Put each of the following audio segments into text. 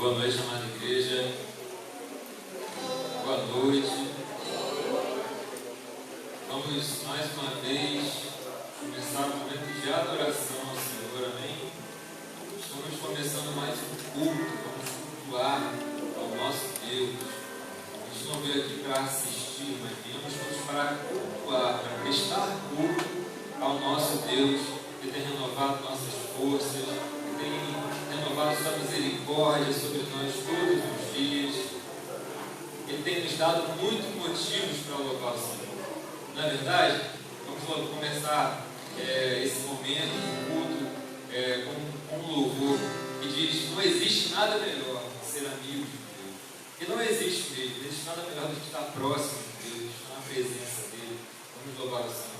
Boa noite, amada igreja. Boa noite. Vamos mais uma vez começar o momento de adoração ao Senhor, amém? Estamos começando mais um culto, vamos cultuar ao nosso Deus. A gente não veio aqui para assistir, mas viemos para cultuar, para prestar culto ao nosso Deus, que tem renovado nossas forças, que tem renovado sua misericórdia sobre nós todos os dias. Ele tem nos dado muitos motivos para louvar o Senhor. Não é verdade? Vamos começar esse momento de culto com um louvor que diz: não existe nada melhor que ser amigo de Deus. E não existe mesmo, não existe nada melhor do que estar próximo de Deus, estar na presença dele. Vamos louvar o Senhor.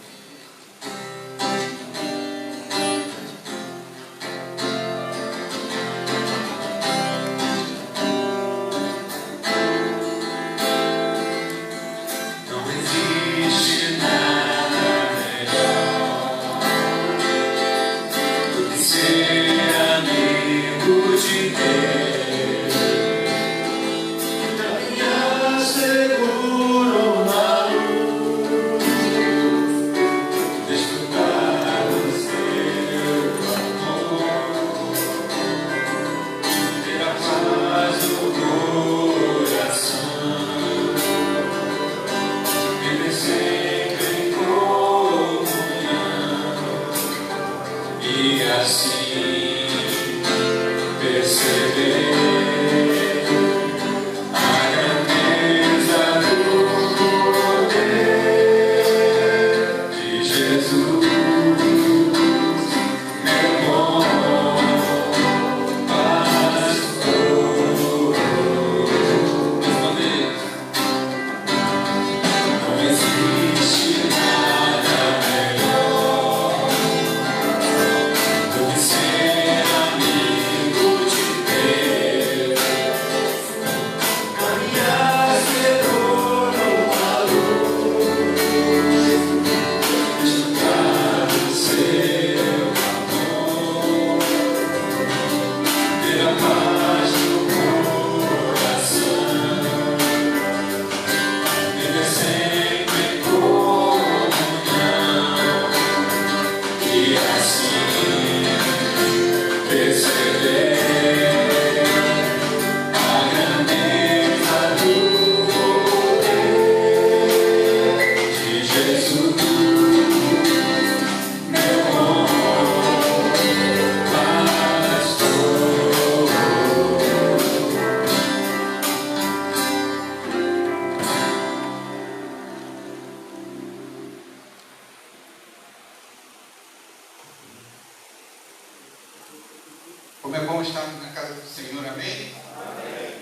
Como é bom estar na casa do Senhor, amém? Amém.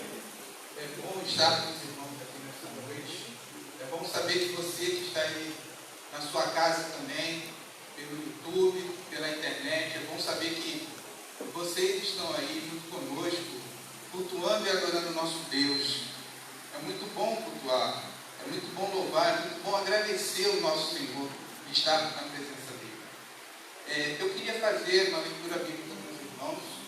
É bom estar com os irmãos aqui nesta noite. É bom saber que você que está aí na sua casa também, pelo YouTube, pela internet, é bom saber que vocês estão aí junto conosco, cultuando e adorando o nosso Deus. É muito bom cultuar, é muito bom louvar, é muito bom agradecer o nosso Senhor e estar na presença dele. Eu queria fazer uma leitura bíblica com os irmãos.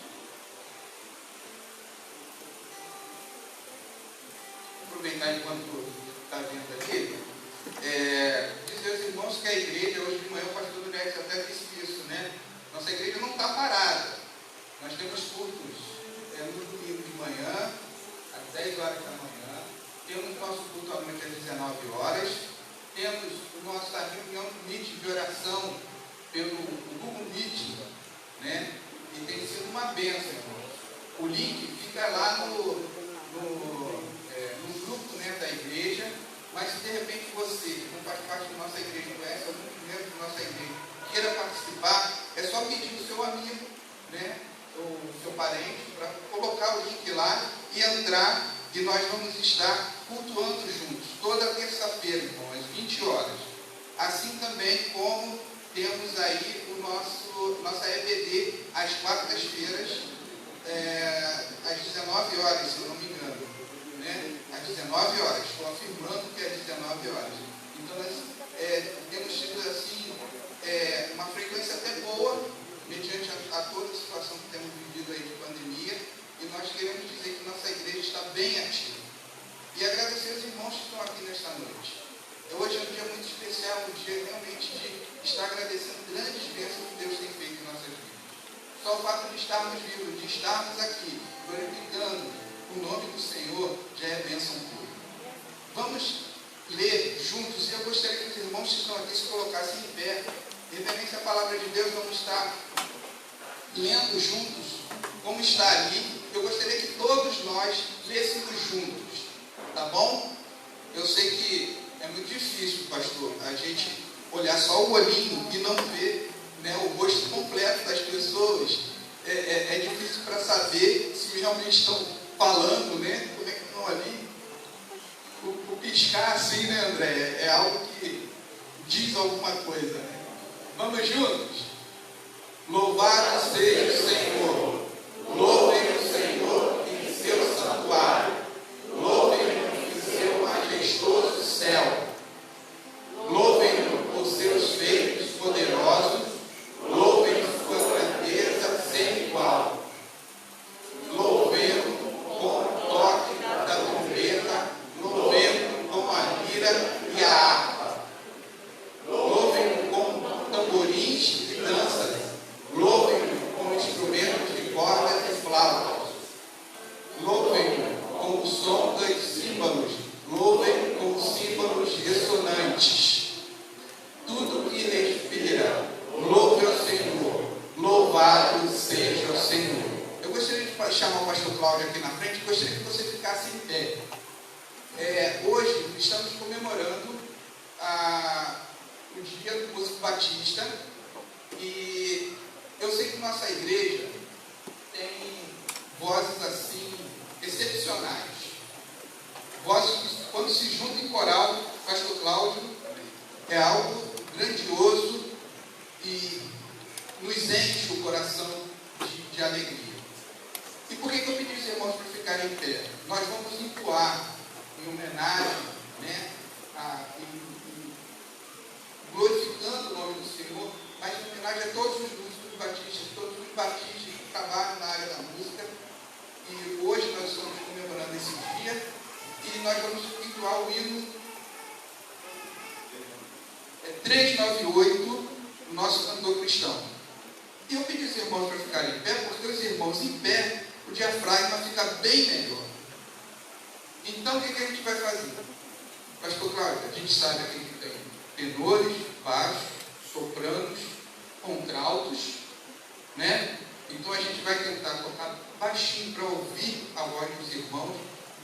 Aproveitar enquanto está vendo aqui, dizer aos irmãos que a igreja, hoje de manhã o pastor Durex até disse isso, né? Nossa igreja não está parada. Nós temos cultos no domingo de manhã, às 10 horas da manhã, temos nosso culto à noite às 19 horas, temos nossa reunião do meeting de oração pelo Google Meet, né? E tem sido uma bênção, irmãos. O link fica lá no grupo, né, da igreja, mas se de repente você não faz parte da nossa igreja, conhece algum membro da nossa igreja, queira participar, é só pedir o seu amigo, né, o seu parente, para colocar o link lá e entrar, e nós vamos estar cultuando juntos, toda terça-feira, irmão, às 20 horas. Assim também como temos aí nossa EBD às quartas-feiras, às 19 horas, se eu não me engano, né? Às 19 horas, estou afirmando que é às 19 horas. Então nós temos tido assim uma frequência até boa, mediante a toda a situação que temos vivido aí de pandemia, e nós queremos dizer que aqui nesta noite. Hoje é um dia muito especial, um dia realmente de estar agradecendo grandes bênçãos que Deus tem feito em nossas vidas. Só o fato de estarmos vivos, de estarmos aqui, glorificando o nome do Senhor, já é bênção pura. Vamos ler juntos, e eu gostaria que os irmãos que estão aqui se colocassem em pé, referente à palavra de Deus. Vamos estar lendo juntos, como está ali. Eu gostaria que todos nós lêssemos juntos, tá bom? Eu sei que é muito difícil, pastor, a gente olhar só o olhinho e não ver, né, o rosto completo das pessoas. É difícil para saber se realmente estão falando, né? Como é que estão ali? O piscar assim, né, André? É algo que diz alguma coisa, né? Vamos juntos? Louvado seja o Senhor. Louvem o Senhor em seu santuário. Louvem-no em seu majestoso céu. Louvem-no por seus feitos poderosos. Louvem sua grandeza sem igual. Louvem-no com o toque da trombeta. Louvem-no com a lira e a harpa. Louvem-no com tamborins e danças. Louvem-no com instrumentos de cordas e flautas. Louvem-no com o som dos símbolos. Louvem-no com símbolos ressonantes. Tudo que respira, louve ao Senhor. Louvado seja o Senhor. Eu gostaria de chamar o pastor Cláudio aqui na frente. Gostaria que você ficasse em pé. Hoje estamos comemorando o dia do músico batista. E eu sei que nossa igreja tem vozes assim excepcionais. Vozes que, quando se juntam em coral, pastor Cláudio, é algo grandioso e nos enche o coração de alegria. E por que eu pedi os irmãos para ficarem em pé? Nós vamos entoar em homenagem, né, glorificando o nome do Senhor, mas em homenagem a todos os músicos batistas, todos os batistas que trabalham na área da música. E hoje nós estamos comemorando esse dia e nós vamos entoar o hino 398, o nosso cantor cristão. E eu pedi os irmãos para ficarem em pé, porque os irmãos em pé, o diafragma fica bem melhor. Então o que a gente vai fazer? Pastor Cláudio, a gente sabe aqui que tem tenores, baixos, sopranos, contraltos, né? Então a gente vai tentar tocar baixinho para ouvir a voz dos irmãos,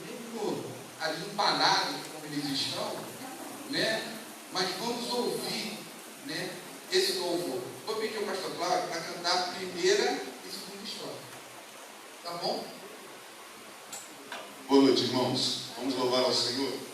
mesmo ali empanados como eles estão, né? Mas vamos ouvir, né, esse louvor. Vou pedir ao pastor Cláudio para cantar a primeira e segunda estrofe. Tá bom? Boa noite, irmãos. Vamos louvar ao Senhor.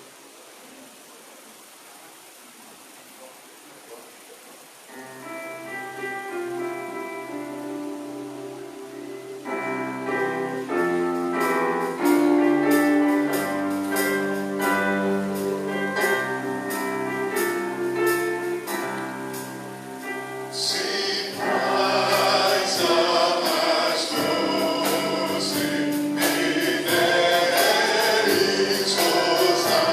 Rosa.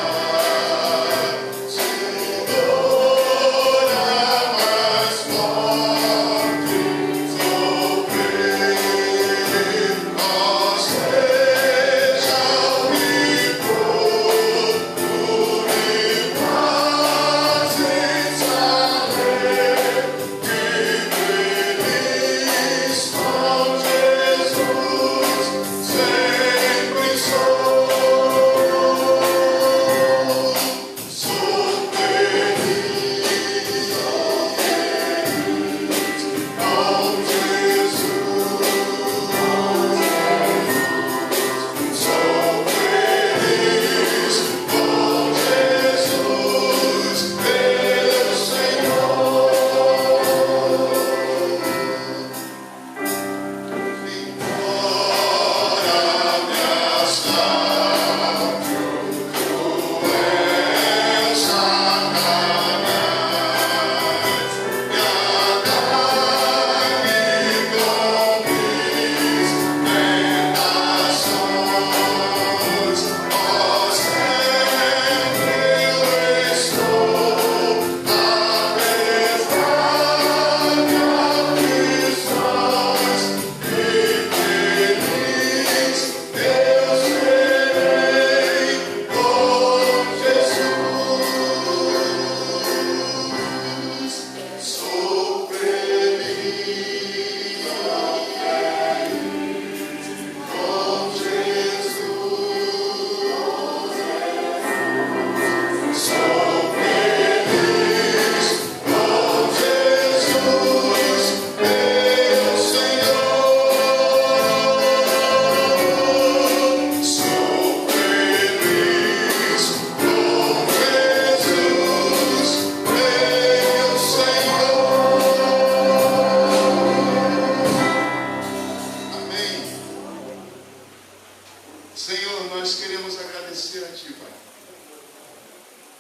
Senhor, nós queremos agradecer a Ti, Pai,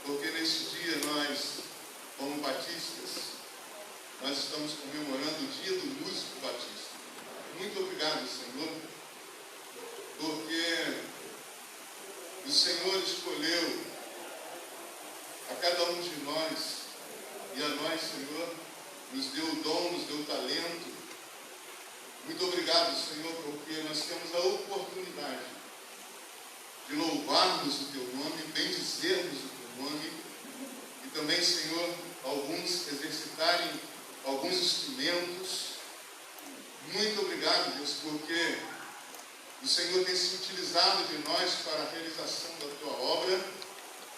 porque neste dia nós, como batistas, nós estamos comemorando o dia do músico batista. Muito obrigado, Senhor, porque o Senhor escolheu a cada um de nós, e a nós, Senhor, nos deu o dom, nos deu o talento. Muito obrigado, Senhor, porque nós temos a oportunidade de louvarmos o Teu nome, bendizermos o Teu nome, e também, Senhor, alguns exercitarem alguns instrumentos. Muito obrigado, Deus, porque o Senhor tem se utilizado de nós para a realização da Tua obra,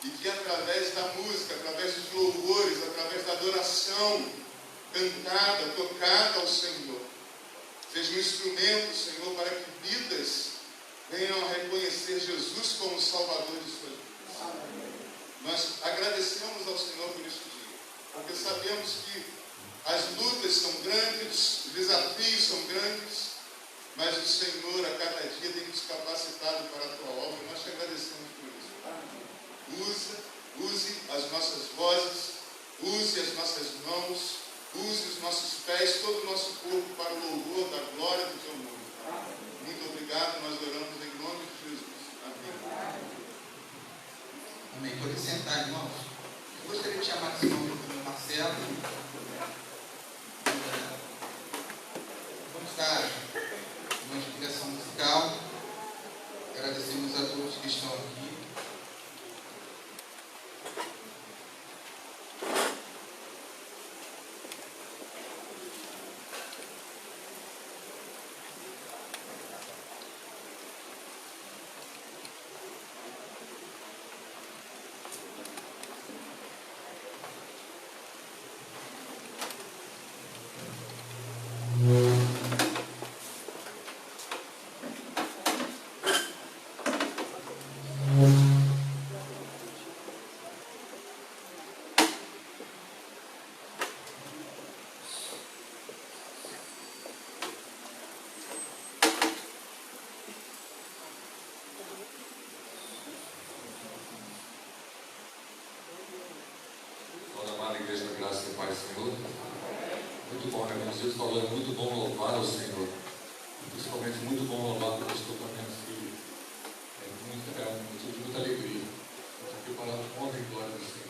e que através da música, através dos louvores, através da adoração cantada, tocada ao Senhor, seja um instrumento, Senhor, para que vidas venham a reconhecer Jesus como Salvador de suas vidas. Nós agradecemos ao Senhor por este dia, porque sabemos que as lutas são grandes, os desafios são grandes, mas o Senhor a cada dia tem nos capacitado para a Tua obra, e nós te agradecemos por isso. Use as nossas vozes, use as nossas mãos, use os nossos pés, todo o nosso corpo para o louvor da glória do Teu nome. Muito obrigado, nós oramos em nome de Jesus. Amém. Amém. Podem sentar, irmãos. Eu gostaria de chamar esse nome do Marcelo. Vamos dar uma inspiração musical. Agradecemos a todos que estão aqui. Igreja da Graça do Pai do Senhor. Muito bom, né? Como Jesus falou, é muito bom louvar ao Senhor. Principalmente muito bom louvar porque eu estou com a minha filha. É um motivo de muita alegria. Estou aqui para a honra e glória do Senhor.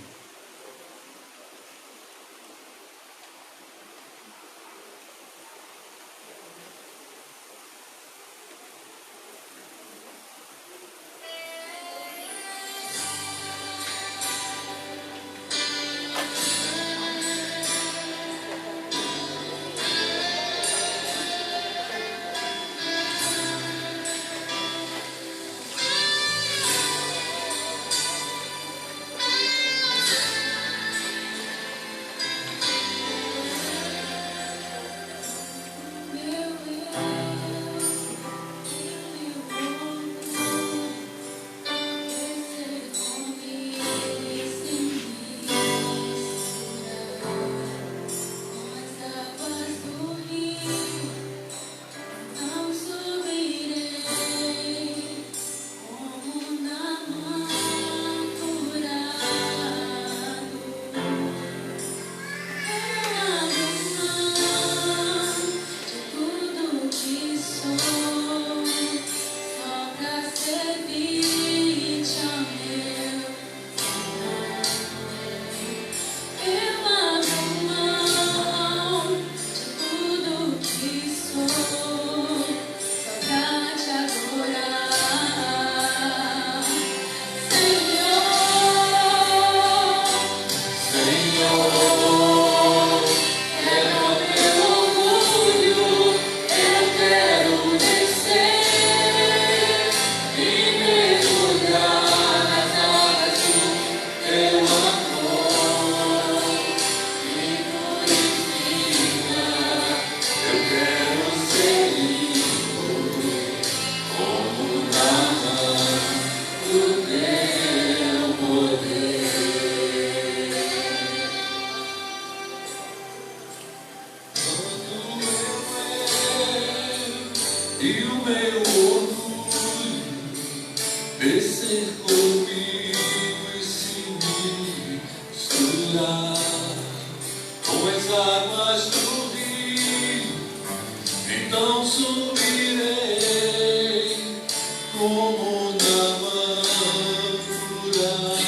Descer e descer comigo e se misturar com as águas do rio. Então subirei como na curado.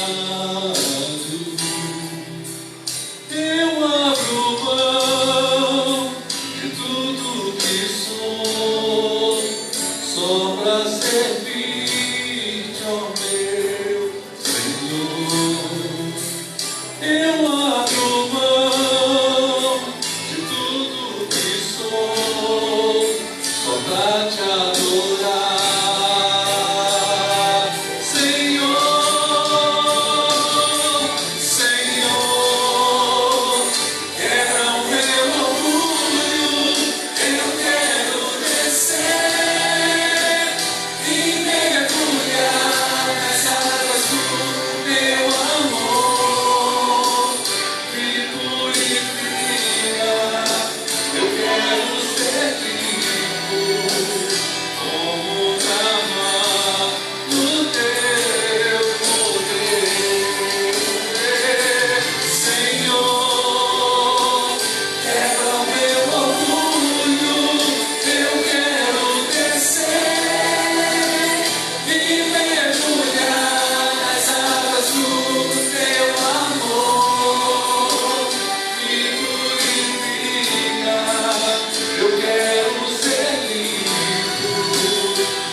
Eu abro mão de tudo que sou, só pra servir-te, ó meu Senhor. Eu abro mão de tudo que sou, só pra te adorar, Senhor, Senhor. Quebra o meu orgulho, eu quero descer e mergulhar nas águas do teu amor, me purifica. Eu quero ser limpo como na mar do teu poder, Senhor. Quebra o meu orgulho, eu quero descer e mergulhar nas águas do teu amor, me purifica. Eu quero ser limpo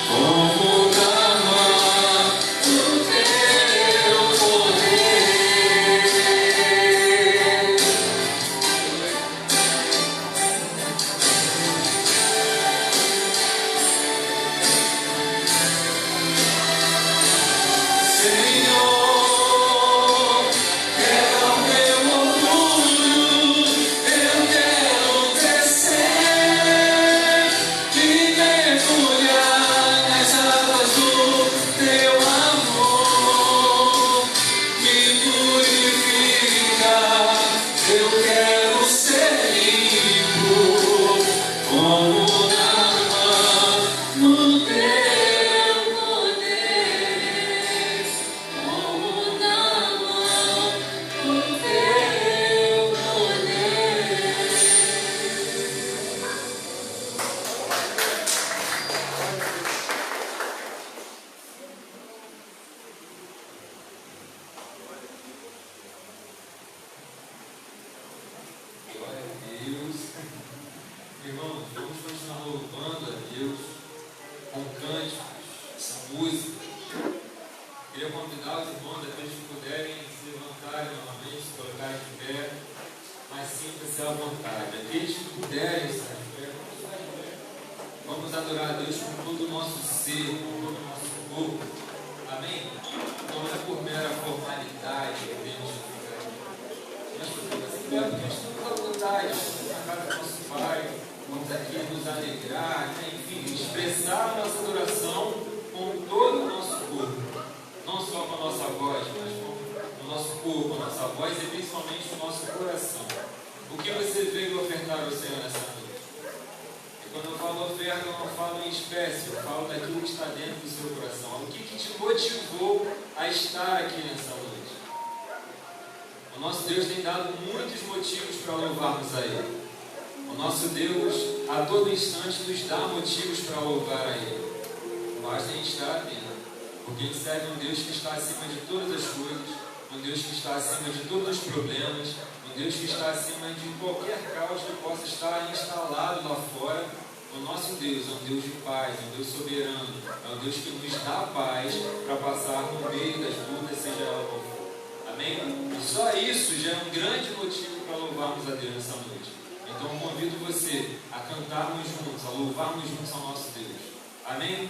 como na mar do teu poder. Senhor, quebra o meu orgulho, eu quero descer e mergulhar nas águas do teu amor, me purifica. Eu quero ser limpo como na mar no teu poder, como na mar no teu poder. Glória a Deus. Irmãos, vamos continuar louvando a Deus com cânticos, essa música. Queria convidar os irmãos, aqueles que puderem se levantarem novamente, se colocarem de pé, mas sinta-se à vontade. Aqueles que puderem estar de pé, vamos estar de pé. Vamos adorar a Deus com todo o nosso ser, com todo o nosso corpo. Amém? Não é por mera formalidade que temos que ficar aqui. Nós podemos ficar porque estamos à vontade, estamos na casa do nosso Pai, vamos aqui nos alegrar, né? Enfim, expressar a nossa adoração com todo o nosso corpo. Não só com a nossa voz, mas com o nosso corpo, a nossa voz e principalmente o nosso coração. O que você veio ofertar ao Senhor nessa noite? E quando eu falo oferta, eu não falo em espécie, eu falo daquilo que está dentro do seu coração. O que te motivou a estar aqui nessa noite? O nosso Deus tem dado muitos motivos para louvarmos a Ele. O nosso Deus, a todo instante, nos dá motivos para louvar a Ele. Basta a gente estar atento, porque a gente serve um Deus que está acima de todas as coisas, um Deus que está acima de todos os problemas, um Deus que está acima de qualquer caos que possa estar instalado lá fora. O nosso Deus é um Deus de paz, é um Deus soberano, é um Deus que nos dá paz para passar no meio das lutas, seja ela qual for. Amém? E só isso já é um grande motivo para louvarmos a Deus nessa noite. Então eu convido você a cantarmos juntos, a louvarmos juntos ao nosso Deus. Amém?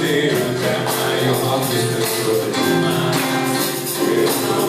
Deus é maior que as pessoas demais. Eu não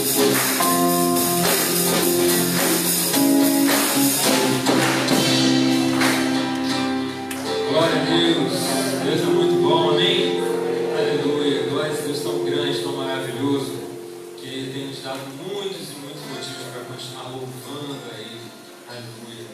Glória a Deus. Deus é muito bom, amém? Aleluia. Glória a Deus tão grande, tão maravilhoso, que Ele tem nos dado muitos e muitos motivos para continuar louvando a Ele. Aleluia.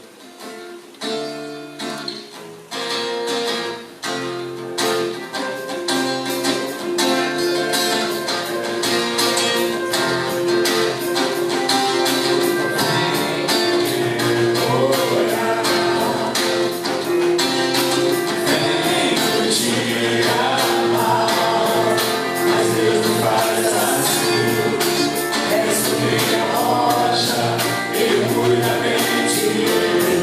És minha rocha, eu cuidamente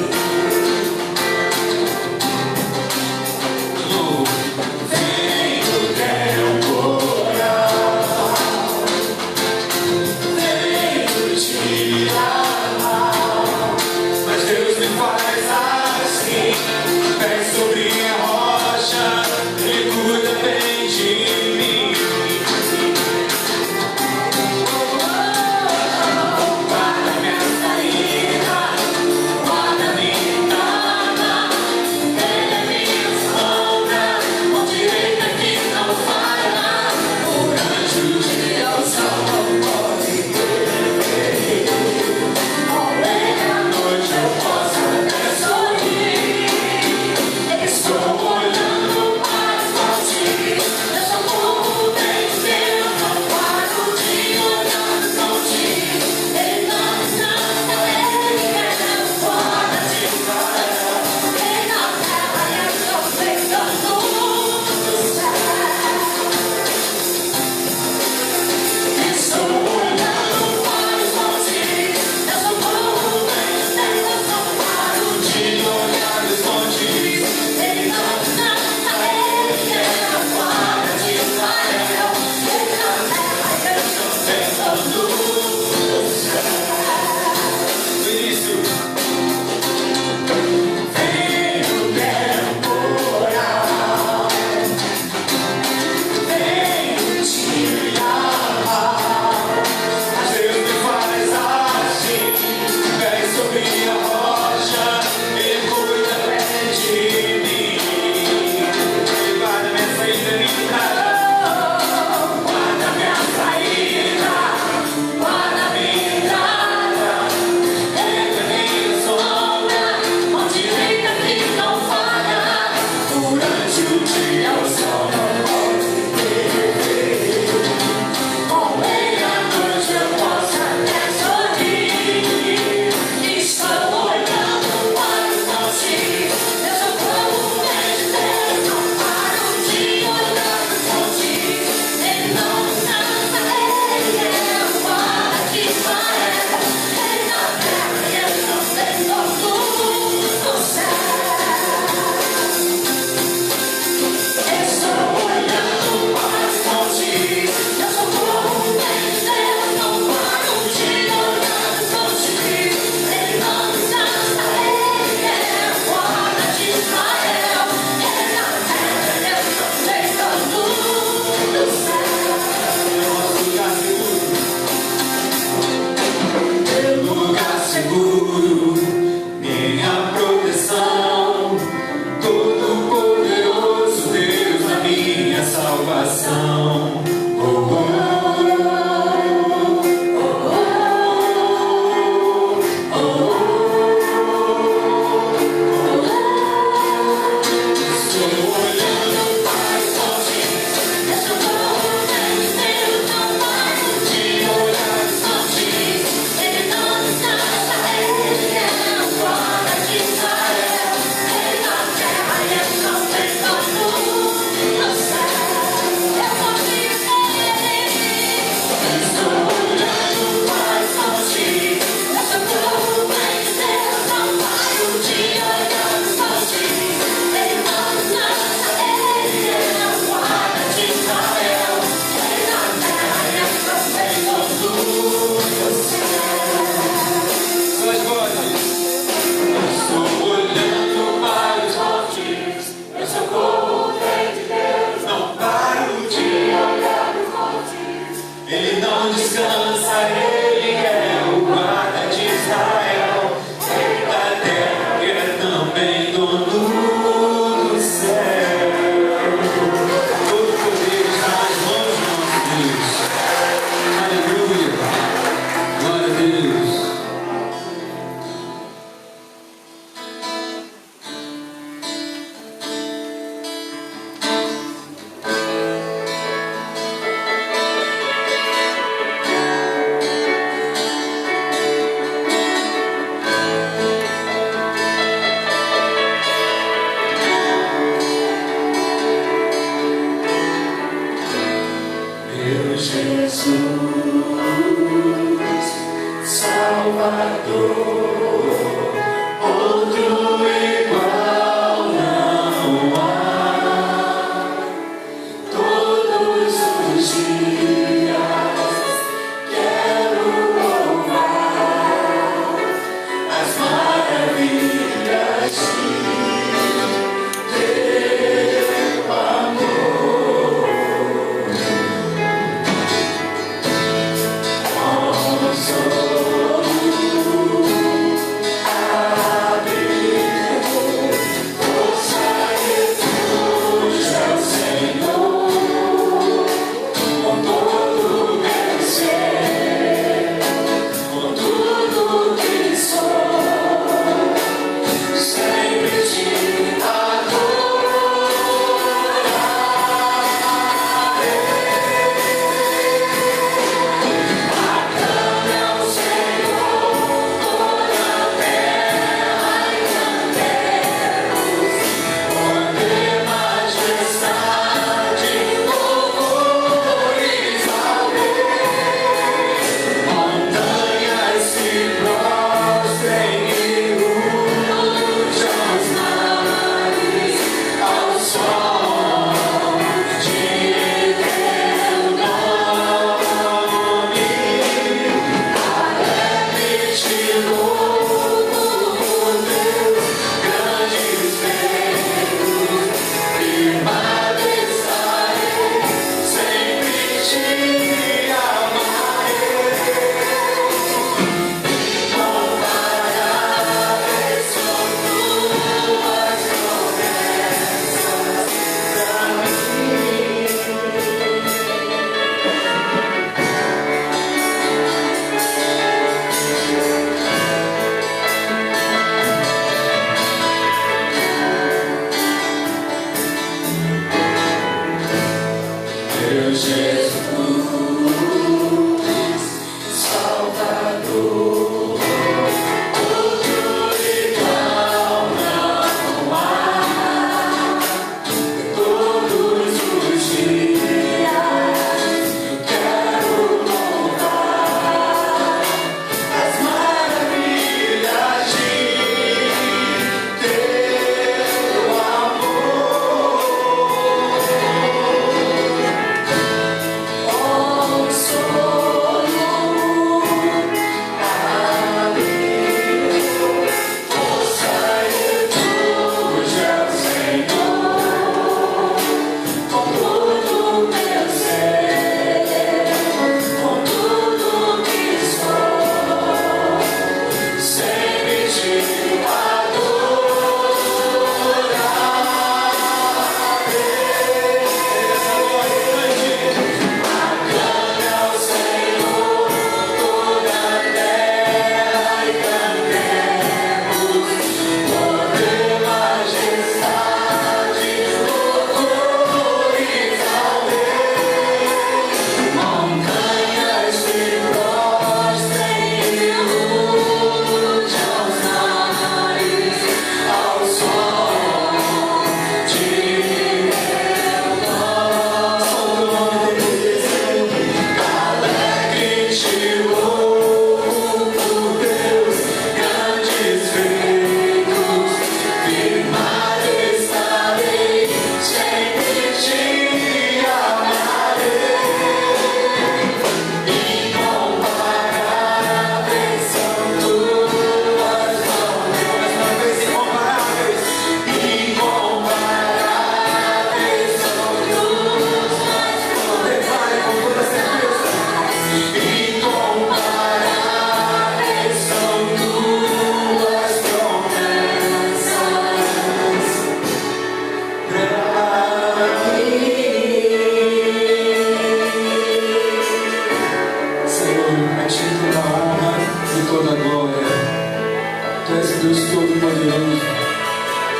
Tu és Deus Todo-Poderoso,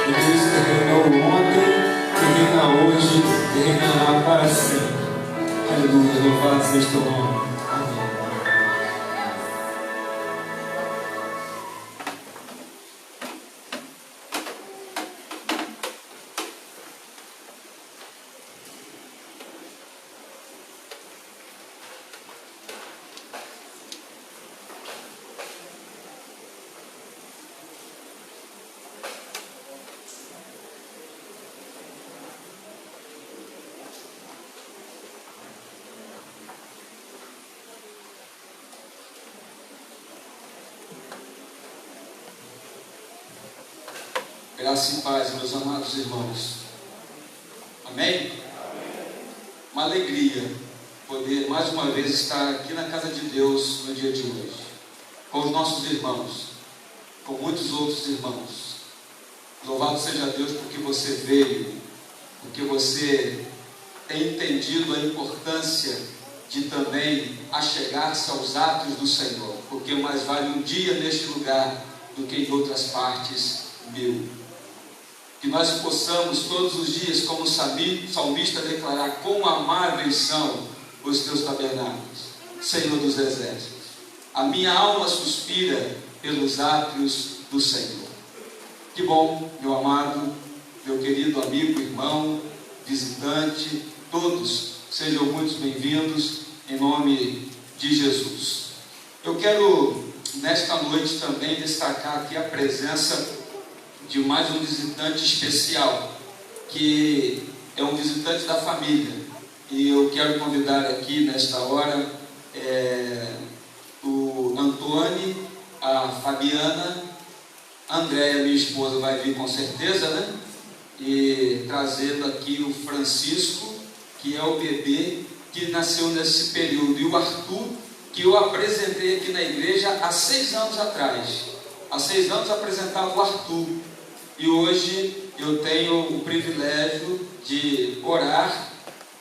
o Deus que reinou ontem, que reina hoje e reinará para sempre. Aleluia, louvado seja o teu nome. Amém. Graça e paz, meus amados irmãos. Amém? Uma alegria poder mais uma vez estar aqui na casa de Deus no dia de hoje, com os nossos irmãos, com muitos outros irmãos. Louvado seja Deus porque você veio, porque você tem entendido a importância de também achegar-se aos atos do Senhor, porque mais vale um dia neste lugar do que em outras partes 1000. Que nós possamos todos os dias, como salmista, declarar: quão amáveis são os teus tabernáculos, Senhor dos exércitos. A minha alma suspira pelos átrios do Senhor. Que bom, meu amado, meu querido amigo, irmão, visitante, todos sejam muito bem-vindos em nome de Jesus. Eu quero nesta noite também destacar aqui a presença de mais um visitante especial, que é um visitante da família, e eu quero convidar aqui nesta hora o Antônio, a Fabiana, a Andréia, minha esposa, vai vir com certeza, né? E trazendo aqui o Francisco, que é o bebê que nasceu nesse período, e o Arthur, que eu apresentei aqui na igreja há 6 anos atrás. Há 6 anos apresentava o Arthur. E hoje eu tenho o privilégio de orar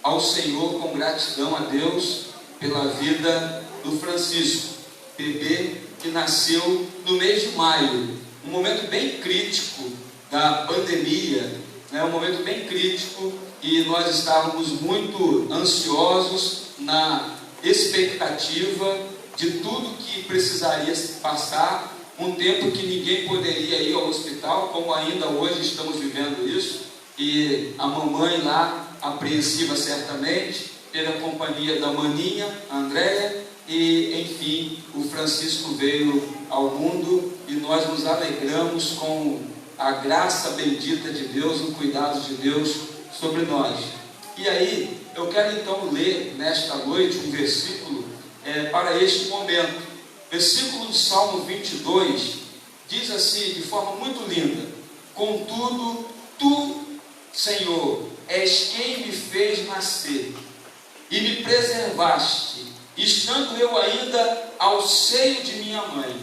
ao Senhor com gratidão a Deus pela vida do Francisco, bebê que nasceu no mês de maio, um momento bem crítico da pandemia, né? Um momento bem crítico, e nós estávamos muito ansiosos na expectativa de tudo que precisaria passar. Um tempo que ninguém poderia ir ao hospital, como ainda hoje estamos vivendo isso, e a mamãe lá, apreensiva certamente, teve a companhia da maninha, a Andréia, e enfim, o Francisco veio ao mundo, e nós nos alegramos com a graça bendita de Deus, o cuidado de Deus sobre nós. E aí, eu quero então ler nesta noite um versículo para este momento. Versículo do Salmo 22 diz assim, de forma muito linda: contudo, tu, Senhor, és quem me fez nascer e me preservaste, estando eu ainda ao seio de minha mãe.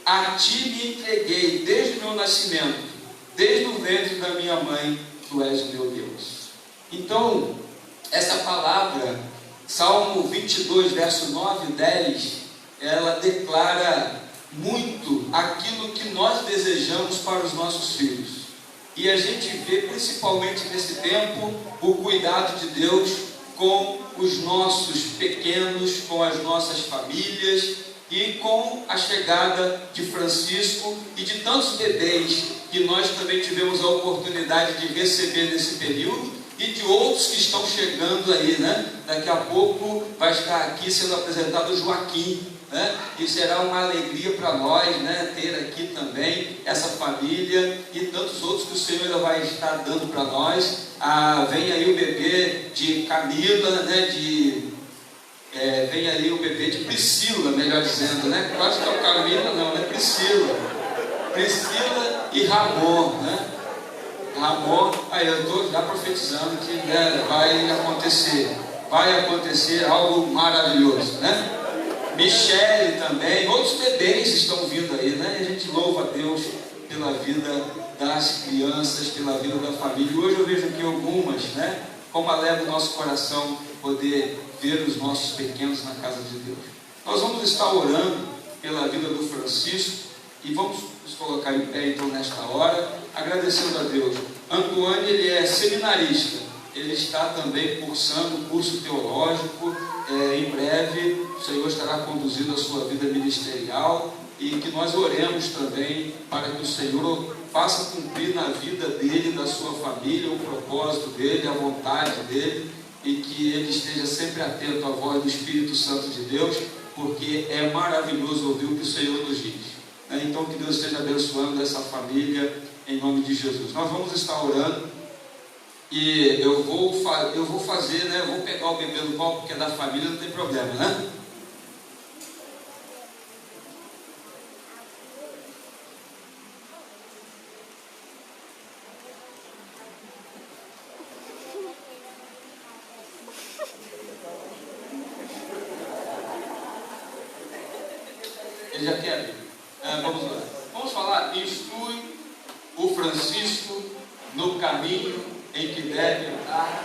A ti me entreguei desde o meu nascimento, desde o ventre da minha mãe, tu és o meu Deus. Então, essa palavra, Salmo 22, verso 9 e 10, ela declara muito aquilo que nós desejamos para os nossos filhos. E a gente vê, principalmente nesse tempo, o cuidado de Deus com os nossos pequenos, com as nossas famílias, e com a chegada de Francisco e de tantos bebês que nós também tivemos a oportunidade de receber nesse período, e de outros que estão chegando aí, né? Daqui a pouco vai estar aqui sendo apresentado o Joaquim, né? E será uma alegria para nós, né? Ter aqui também essa família e tantos outros que o Senhor ainda vai estar dando para nós. Vem aí o bebê de Camila, né? Vem aí o bebê de Priscila, melhor dizendo, né? Quase que é o Camila, não, né? Priscila e Ramon, né? Ramon, aí eu estou já profetizando que, né, vai acontecer algo maravilhoso, né? Michele também, outros bebês estão vindo aí, né? E a gente louva a Deus pela vida das crianças, pela vida da família. E hoje eu vejo aqui algumas, né? Como alegra o nosso coração poder ver os nossos pequenos na casa de Deus. Nós vamos estar orando pela vida do Francisco, E vamos nos colocar em pé então nesta hora, agradecendo a Deus. Antoine, ele é seminarista, ele está também cursando o curso teológico. Em breve o Senhor estará conduzindo a sua vida ministerial, e que nós oremos também para que o Senhor faça cumprir na vida dele, da sua família, o propósito dele, a vontade dele, e que ele esteja sempre atento à voz do Espírito Santo de Deus, porque é maravilhoso ouvir o que o Senhor nos diz. Então que Deus esteja abençoando essa família em nome de Jesus. Nós vamos estar orando, e eu vou fazer, né? Eu vou pegar o bebê no colo, porque é da família, não tem problema, né? Ele já quer? Vamos lá. Vamos falar: instrui o Francisco no caminho em que deve andar,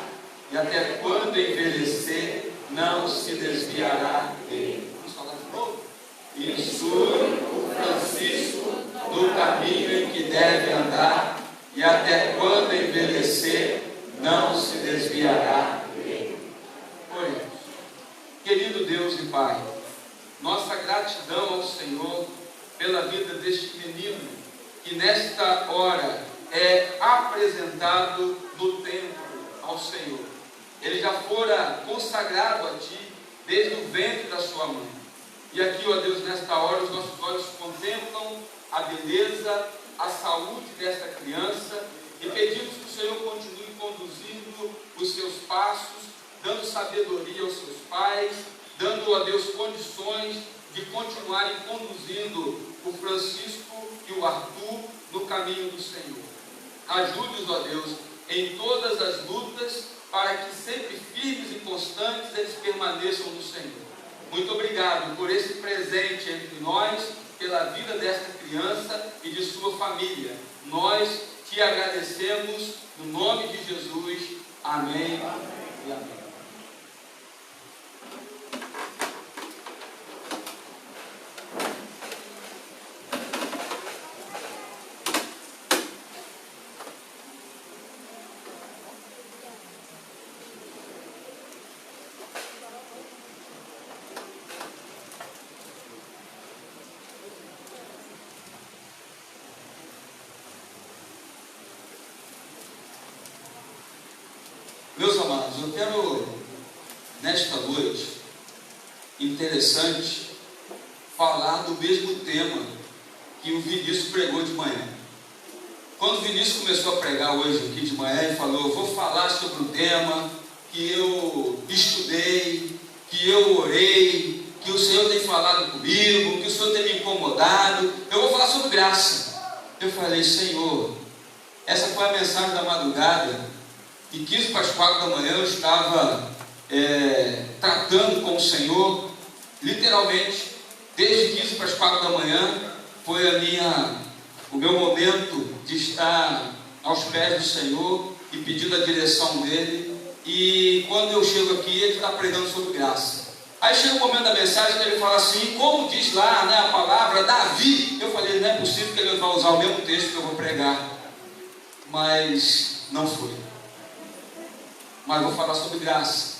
e até quando envelhecer não se desviará dele. Vamos falar de novo? Instrui o Francisco no caminho em que deve andar, e até quando envelhecer não se desviará dele. Oi, querido Deus e Pai, nossa gratidão ao Senhor pela vida deste menino, que nesta hora é apresentado no templo ao Senhor. Ele já fora consagrado a Ti desde o ventre da sua mãe. E aqui, ó Deus, nesta hora os nossos olhos contemplam a beleza, a saúde desta criança, e pedimos que o Senhor continue conduzindo os seus passos, dando sabedoria aos seus pais, dando a Deus condições de continuarem conduzindo o Francisco e o Arthur no caminho do Senhor. Ajude-os, ó Deus, em todas as lutas, para que sempre firmes e constantes eles permaneçam no Senhor. Muito obrigado por esse presente entre nós, pela vida desta criança e de sua família. Nós te agradecemos no nome de Jesus. Amém e amém. Meus amados, eu quero, nesta noite, interessante, falar do mesmo tema que o Vinícius pregou de manhã. Quando o Vinícius começou a pregar hoje aqui de manhã, ele falou: eu vou falar sobre um tema que eu estudei, que eu orei, que o Senhor tem falado comigo, que o Senhor tem me incomodado. Eu vou falar sobre graça. Eu falei: Senhor, essa foi a mensagem da madrugada. E 15 para as 4 da manhã eu estava tratando com o Senhor, literalmente, desde 15 para as 4 da manhã, foi o meu momento de estar aos pés do Senhor e pedindo a direção dele. E quando eu chego aqui, ele está pregando sobre graça. Aí chega o momento da mensagem que ele fala assim, como diz lá, né, a palavra Davi. Eu falei: não é possível que ele vai usar o mesmo texto que eu vou pregar. Mas não foi. Mas vou falar sobre graça.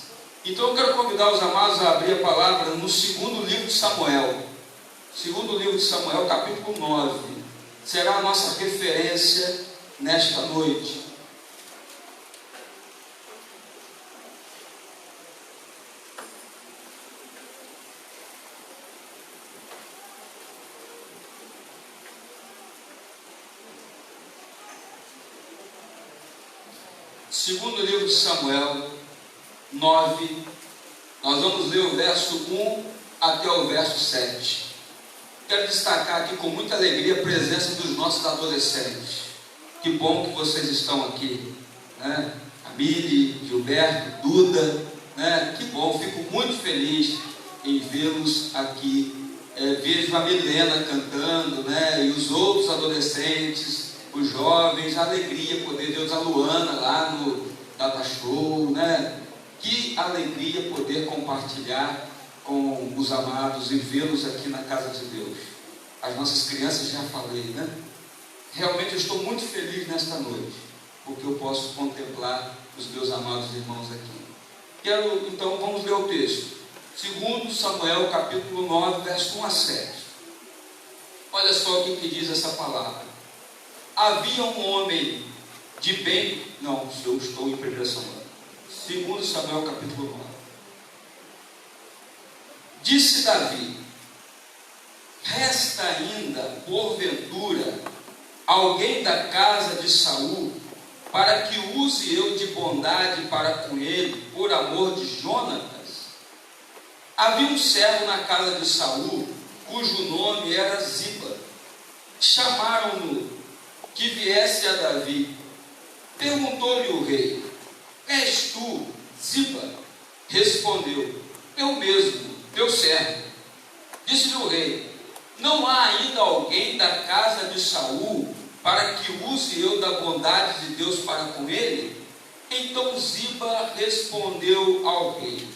Então eu quero convidar os amados a abrir a palavra no segundo livro de Samuel. Segundo livro de Samuel, capítulo 9. Será a nossa referência nesta noite. Segundo livro de Samuel 9, nós vamos ler o verso 1 até o verso 7. Quero destacar aqui com muita alegria a presença dos nossos adolescentes. Que bom que vocês estão aqui, né? A Mili, Gilberto, Duda, né? Que bom, fico muito feliz em vê-los aqui. Vejo a Milena cantando, né? E os outros adolescentes, os jovens, a alegria poder ver a Luana lá no Data Show, né? Que alegria poder compartilhar com os amados e vê-los aqui na casa de Deus. as nossas crianças, já falei, né? Realmente eu estou muito feliz nesta noite, porque eu posso contemplar os meus amados irmãos aqui. Então vamos ler o texto. 2 Samuel capítulo 9, verso 1 a 7. Olha só o que diz essa palavra. Havia um homem de bem... Não, eu estou em 1 Samuel. 2 Samuel capítulo 9. Disse Davi: resta ainda, porventura, alguém da casa de Saul, para que use eu de bondade para com ele, por amor de Jonatas? Havia um servo na casa de Saul, cujo nome era Ziba. Chamaram-no que viesse a Davi. Perguntou-lhe o rei: és tu, Ziba? Respondeu: eu mesmo, teu servo. Disse-lhe o rei: não há ainda alguém da casa de Saul, para que use eu da bondade de Deus para com ele? Então Ziba respondeu ao rei: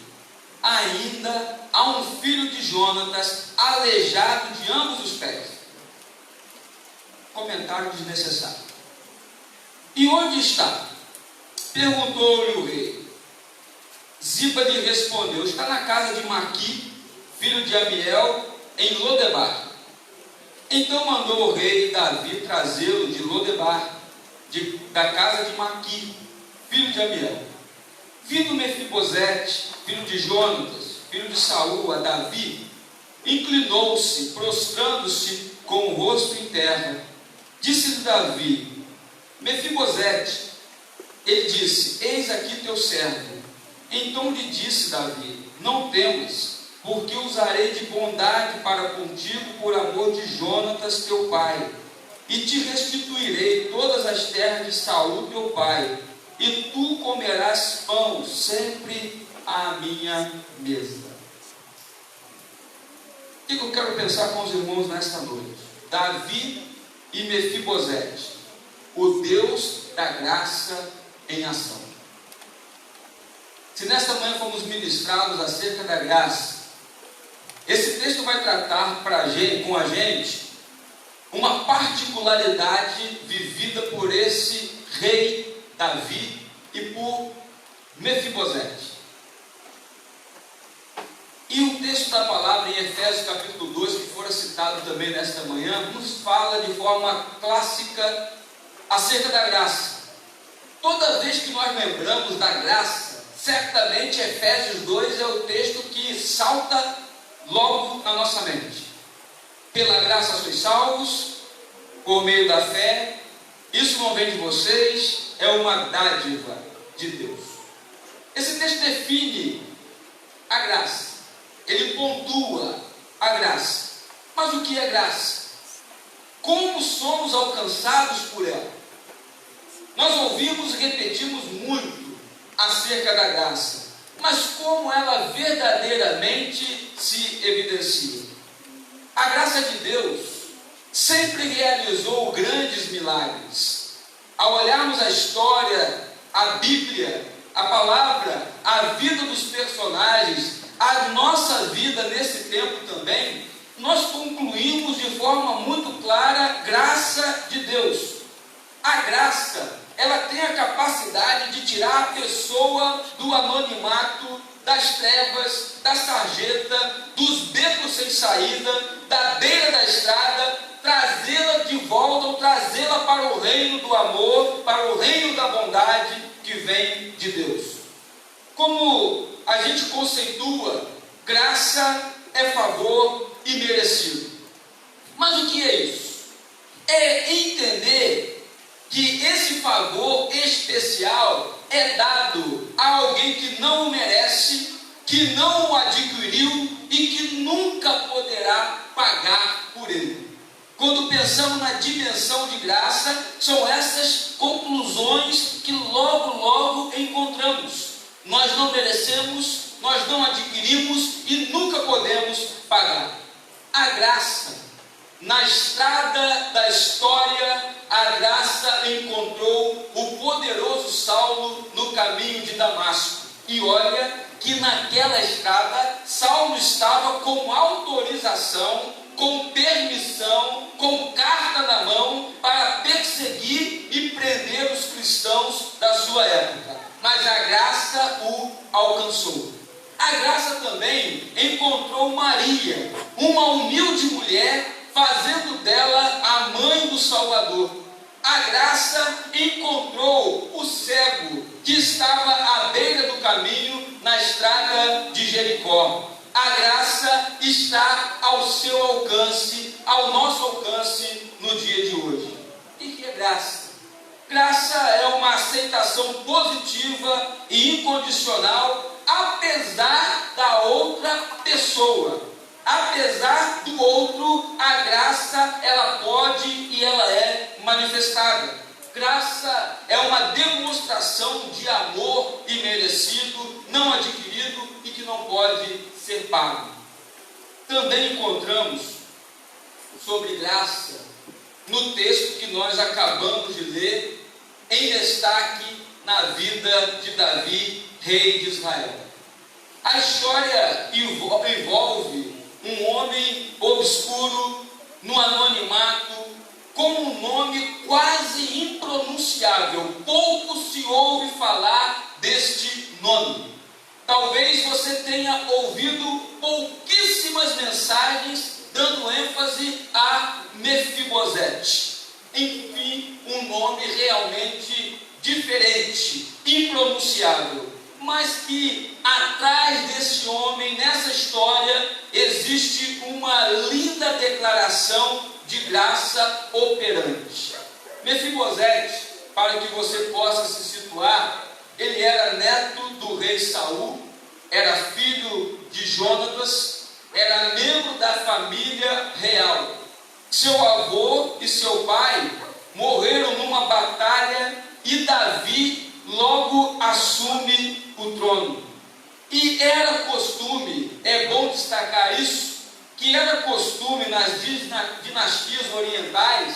ainda há um filho de Jonatas, aleijado de ambos os pés. Comentário desnecessário. E onde está? Perguntou-lhe o rei. Ziba lhe respondeu: está na casa de Maqui, filho de Amiel, em Lodebar. Então mandou o rei Davi trazê-lo de Lodebar, da casa de Maqui, filho de Amiel. Vindo Mefibosete, filho de Jonatas, filho de Saul, a Davi, inclinou-se, prostrando-se com o rosto em terra. Disse-lhe Davi: Mefibosete. Ele disse: eis aqui teu servo. Então lhe disse Davi: não temas, porque usarei de bondade para contigo por amor de Jonatas teu pai, e te restituirei todas as terras de Saul teu pai, e tu comerás pão sempre à minha mesa. O que eu quero pensar com os irmãos nesta noite? Davi e Mefibosete, o Deus da graça em ação. Se nesta manhã fomos ministrados acerca da graça, esse texto vai tratar com a gente uma particularidade vivida por esse rei Davi e por Mefibosete. E o texto da palavra em Efésios capítulo 2, que fora citado também nesta manhã, nos fala de forma clássica acerca da graça. Toda vez que nós lembramos da graça, certamente Efésios 2 é o texto que salta logo na nossa mente. Pela graça sois salvos, por meio da fé. Isso não vem de vocês, é uma dádiva de Deus. Esse texto define a graça. Ele pontua a graça. Mas o que é graça? Como somos alcançados por ela? Nós ouvimos e repetimos muito acerca da graça, mas como ela verdadeiramente se evidencia? A graça de Deus sempre realizou grandes milagres. Ao olharmos a história, a Bíblia, a palavra, a vida dos personagens, a nossa vida nesse tempo também, nós concluímos de forma muito clara: graça de Deus. A graça, ela tem a capacidade de tirar a pessoa do anonimato, das trevas, da sarjeta, dos becos sem saída, da beira da estrada, trazê-la de volta ou trazê-la para o reino do amor, para o reino da bondade que vem de Deus. Como a gente conceitua, graça é favor imerecido. Mas o que é isso? É entender que esse favor especial é dado a alguém que não o merece, que não o adquiriu e que nunca poderá pagar por ele. Quando pensamos na dimensão de graça, são essas conclusões que logo encontramos. Nós não merecemos, nós não adquirimos e nunca podemos pagar. A graça, na estrada da história, a graça encontrou o poderoso Saulo no caminho de Damasco. E olha que naquela estrada, Saulo estava com autorização, com permissão com carta na mão para perseguir e prender os cristãos da sua época, mas a graça o alcançou. A graça também encontrou Maria, uma humilde mulher, fazendo dela a mãe do Salvador. A graça encontrou o cego que estava à beira do caminho na estrada de Jericó. A graça está ao seu alcance, ao nosso alcance no dia de hoje. O que é graça? Graça é uma aceitação positiva e incondicional, apesar da outra pessoa. Apesar do outro, a graça ela pode e ela é manifestada. Graça é uma demonstração de amor imerecido, não adquirido e que não pode ser pago. Também encontramos sobre graça no texto que nós acabamos de ler, em destaque na vida de Davi, rei de Israel. A história envolve um homem obscuro, no anonimato, com um nome quase impronunciável. Pouco se ouve falar deste nome. Talvez você tenha ouvido pouquíssimas mensagens dando ênfase a Mefibosete. Enfim, um nome realmente diferente, impronunciável, mas que atrás desse homem, nessa história, existe uma linda declaração de graça operante. Mefibosete, para que você possa se situar, ele era neto do rei Saul, era filho de Jonatas, era membro da família real. Seu avô e seu pai morreram numa batalha e Davi logo assume o trono. E era costume, é bom destacar isso, que era costume nas dinastias orientais,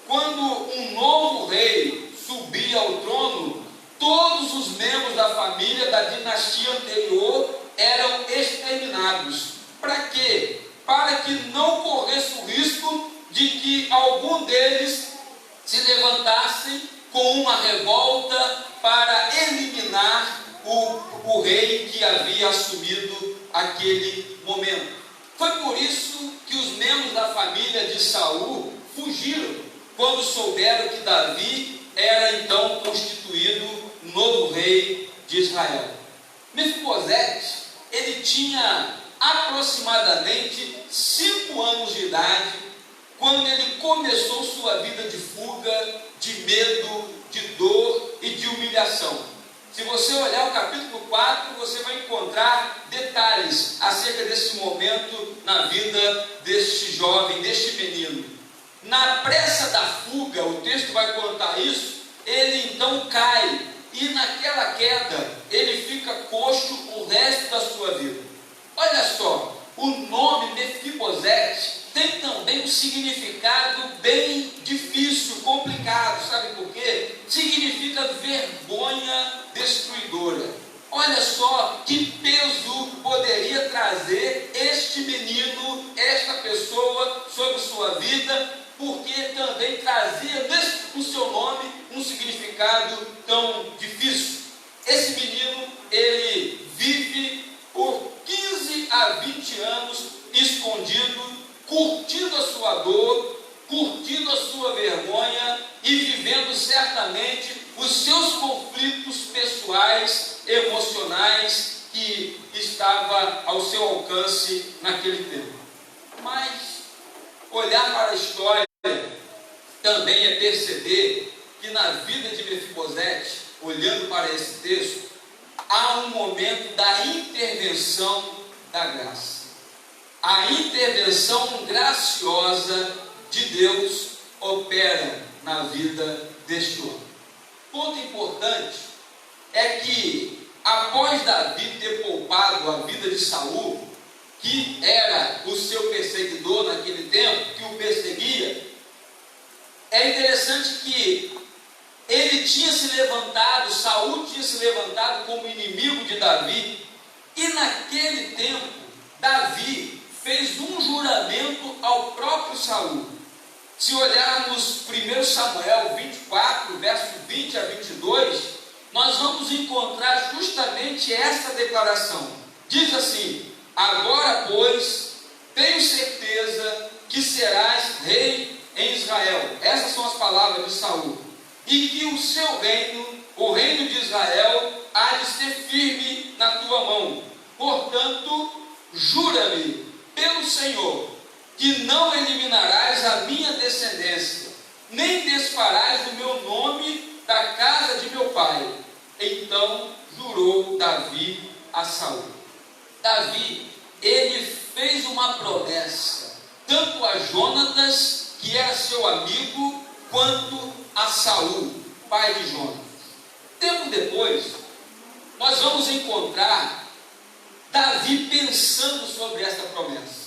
quando um novo rei subia ao trono, todos os membros da família da dinastia anterior eram exterminados. Para quê? Para que não corresse o risco de que algum deles se levantasse com uma revolta para eliminar o rei que havia assumido aquele momento. Foi por isso que os membros da família de Saul fugiram quando souberam que Davi era então constituído novo rei de Israel. Mefibosete, ele tinha aproximadamente 5 anos de idade quando ele começou sua vida de fuga, de medo, de dor e de humilhação. Se você olhar o capítulo 4, você vai encontrar detalhes acerca desse momento na vida deste jovem, deste menino. Na pressa da fuga, o texto vai contar isso, ele então cai, e naquela queda, ele fica coxo o resto da sua vida. Olha só, o nome Mefibosete tem também um significado bem difícil, complicado, sabe por quê? Significa vergonha destruidora. Olha só que peso poderia trazer este menino, esta pessoa sobre sua vida, porque também trazia no seu nome um significado tão difícil. Esse menino, ele vive por 15 a 20 anos escondido, curtindo a sua dor, curtindo a sua vergonha e vivendo certamente os seus conflitos pessoais, emocionais, que estava ao seu alcance naquele tempo. Mas olhar para a história também é perceber que na vida de Mefibosete, olhando para esse texto, há um momento da intervenção da graça. A intervenção graciosa de Deus opera na vida deste homem. Ponto importante é que, após Davi ter poupado a vida de Saul, que era o seu perseguidor naquele tempo, que o perseguia, é interessante que ele tinha se levantado, Saul tinha se levantado como inimigo de Davi, e naquele tempo, Davi fez um juramento ao próprio Saul. Se olharmos 1 Samuel 24, verso 20 a 22, nós vamos encontrar justamente essa declaração. Diz assim: agora, pois, tenho certeza que serás rei em Israel. Essas são as palavras de Saul. E que o seu reino, o reino de Israel, há de ser firme na tua mão. Portanto, jura-me pelo Senhor que não eliminarás a minha descendência, nem desfarás o meu nome da casa de meu pai. Então jurou Davi a Saul. Davi, ele fez uma promessa, tanto a Jonatas, que era seu amigo, quanto a Saul, pai de Jonatas. Tempo depois, nós vamos encontrar Davi pensando sobre esta promessa.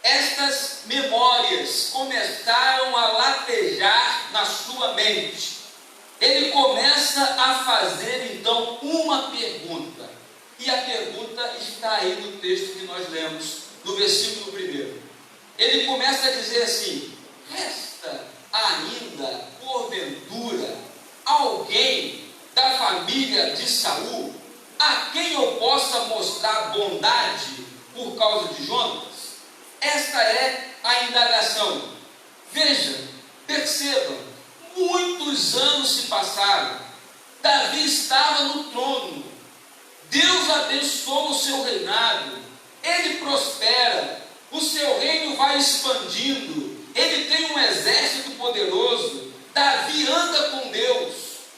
Estas memórias começaram a latejar na sua mente. Ele começa a fazer então uma pergunta. E a pergunta está aí no texto que nós lemos, no versículo 1. Ele começa a dizer assim: resta ainda, porventura, alguém da família de Saul a quem eu possa mostrar bondade por causa de Jonatas? Esta é a indagação. Veja, percebam, muitos anos se passaram, Davi estava no trono, Deus abençoou o seu reinado, ele prospera, o seu reino vai expandindo, ele tem um exército poderoso, Davi anda com Deus,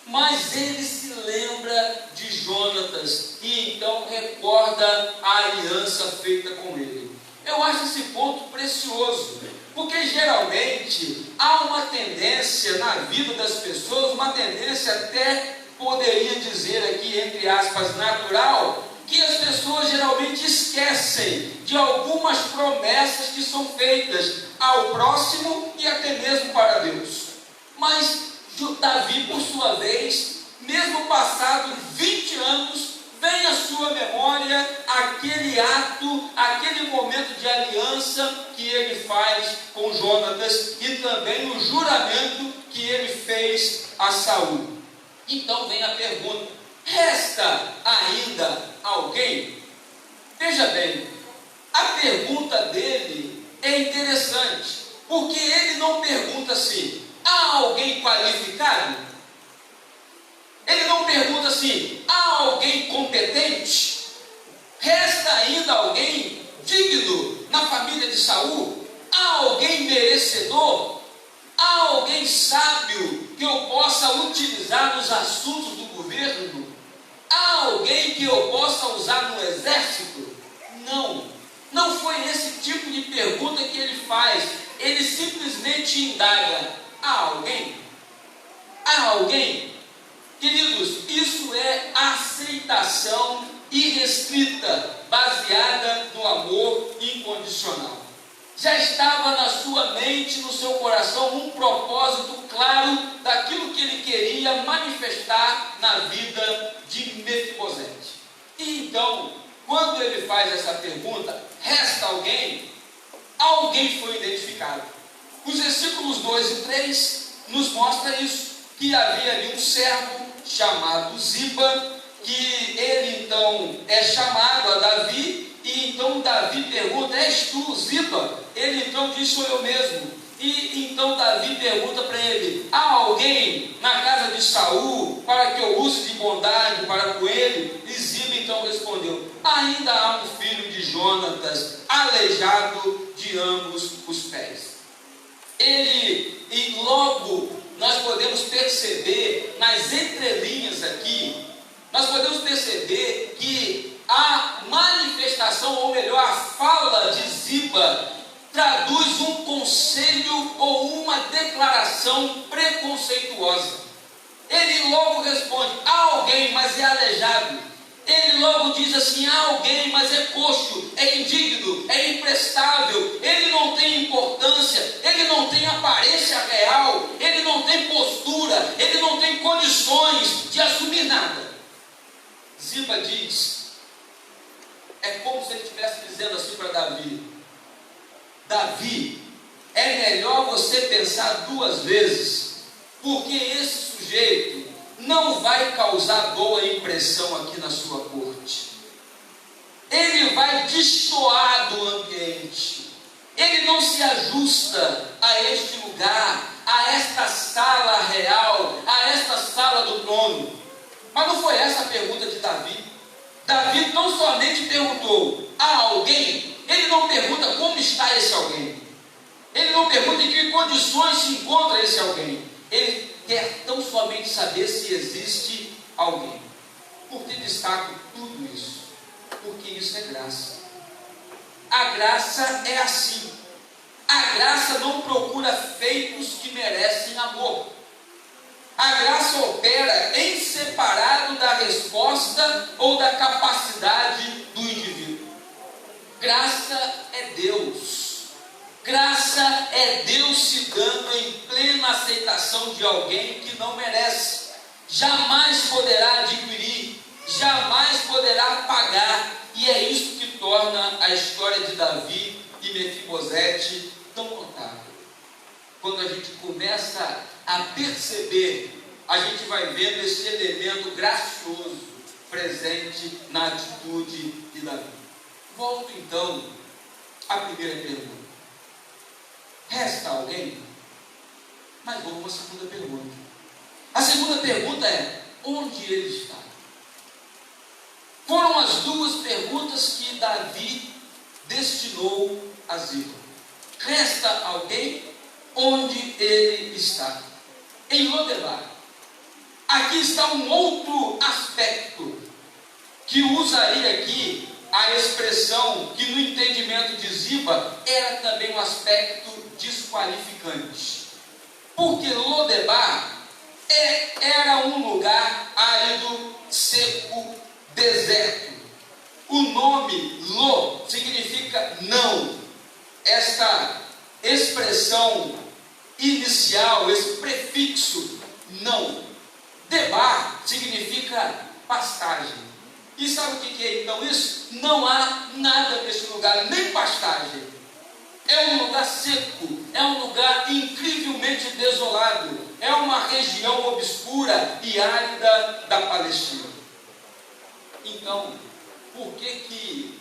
mas ele se lembra de Jonatas e então recorda a aliança feita com ele. Eu acho esse ponto precioso, porque geralmente há uma tendência na vida das pessoas, uma tendência até, poderia dizer aqui, entre aspas, natural, que as pessoas geralmente esquecem de algumas promessas que são feitas ao próximo e até mesmo para Deus. Mas Davi, por sua vez, mesmo passado 20 anos, vem à sua memória aquele ato, aquele momento de aliança que ele faz com Jonatas e também o juramento que ele fez a Saul. Então vem a pergunta: resta ainda alguém? Veja bem, a pergunta dele é interessante, porque ele não pergunta assim: há alguém qualificado? Ele não pergunta assim: há alguém competente? Resta ainda alguém digno na família de Saul? Há alguém merecedor? Há alguém sábio que eu possa utilizar nos assuntos do governo? Há alguém que eu possa usar no exército? Não foi esse tipo de pergunta que ele faz. Ele simplesmente indaga: há alguém? Há alguém? Queridos, isso é aceitação irrestrita, baseada no amor incondicional. Já estava na sua mente, no seu coração, um propósito claro daquilo que ele queria manifestar na vida de Mefibosete. E então, quando ele faz essa pergunta, resta alguém? Alguém foi identificado. Os versículos 2 e 3 nos mostram isso, que havia ali um servo chamado Ziba, que ele então é chamado a Davi, e então Davi pergunta: és tu, Ziba? Ele então diz: sou eu mesmo. E então Davi pergunta para ele: há alguém na casa de Saul para que eu use de bondade para com ele? E Ziba então respondeu: ainda há um filho de Jonatas, aleijado de ambos os pés. E logo nós podemos perceber nas entrelinhas aqui, nós podemos perceber que a manifestação, ou melhor, a fala de Ziba traduz um conselho ou uma declaração preconceituosa. Ele logo responde: há alguém, mas é aleijado. Ele logo diz assim: há alguém, mas é coxo, é indigno, é imprestável, ele não tem importância, ele não tem aparência real, ele não tem postura, ele não tem condições de assumir nada. Ziba diz, é como se ele estivesse dizendo assim para Davi: Davi, é melhor você pensar duas vezes, porque esse sujeito não vai causar boa impressão aqui na sua corte. Ele vai destoar do ambiente. Ele não se ajusta a este lugar, a esta sala real, a esta sala do trono. Mas não foi essa a pergunta de Davi. Davi não somente perguntou a alguém, ele não pergunta como está esse alguém. Ele não pergunta em que condições se encontra esse alguém. Ele quer tão somente saber se existe alguém. Por que destaco tudo isso? Porque isso é graça. A graça é assim. A graça não procura feitos que merecem amor. A graça opera em separado da resposta ou da capacidade do indivíduo. Graça é Deus. Graça é Deus se dando em plena aceitação de alguém que não merece. Jamais poderá adquirir, jamais poderá pagar. E é isso que torna a história de Davi e Mefibosete tão notável. Quando a gente começa a perceber, a gente vai vendo esse elemento gracioso presente na atitude de Davi. Volto então à primeira pergunta. Resta alguém? Mas vamos a uma segunda pergunta. A segunda pergunta é: onde ele está? Foram as duas perguntas que Davi destinou a Ziba. Resta alguém? Onde ele está? Em Lodebar. Aqui está um outro aspecto que usaria aqui a expressão que no entendimento de Ziba era também um aspecto desqualificante. Porque Lodebar era um lugar árido, seco, deserto. O nome Lo significa não. Esta expressão inicial, esse prefixo não. Debar significa pastagem. E sabe o que é então isso? Não há nada nesse lugar, nem pastagem. É um lugar seco, é um lugar incrivelmente desolado, é uma região obscura e árida da Palestina. Então, por que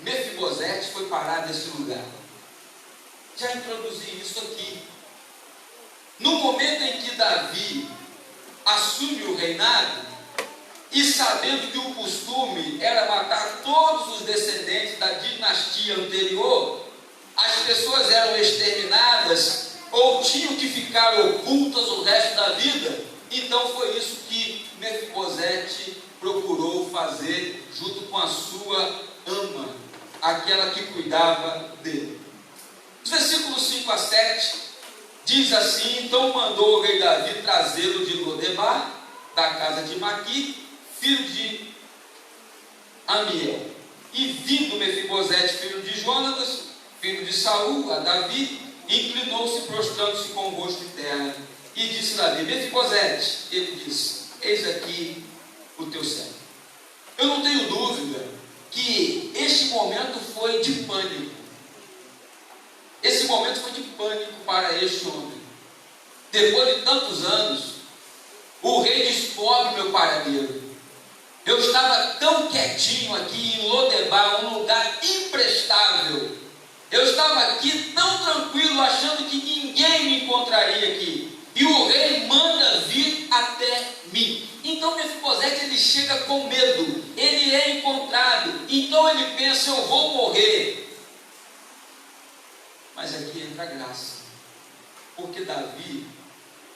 Mefibosete foi parar nesse lugar? Já introduzi isso aqui. No momento em que Davi assume o reinado, e sabendo que o costume era matar todos os descendentes da dinastia anterior, as pessoas eram exterminadas ou tinham que ficar ocultas o resto da vida. Então foi isso que Mefibosete procurou fazer junto com a sua ama, aquela que cuidava dele. Os versículos 5 a 7 diz assim: então mandou o rei Davi trazê-lo de Lodebar, da casa de Maqui, filho de Amiel. E vindo Mefibosete, filho de Jonatas, filho de Saul, a Davi, inclinou-se, prostrando-se com o rosto em terra, e disse Davi: Mefibosete. Ele disse: eis aqui o teu servo. Eu não tenho dúvida que este momento foi de pânico. Esse momento foi de pânico para este homem. Depois de tantos anos, o rei descobre meu paradeiro. Eu estava tão quietinho aqui em Lodebar, um lugar imprestável. Eu estava aqui tão tranquilo, achando que ninguém me encontraria aqui. E o rei manda vir até mim. Então Mefibosete, ele chega com medo. Ele é encontrado. Então ele pensa: eu vou morrer. Mas aqui entra a graça. Porque Davi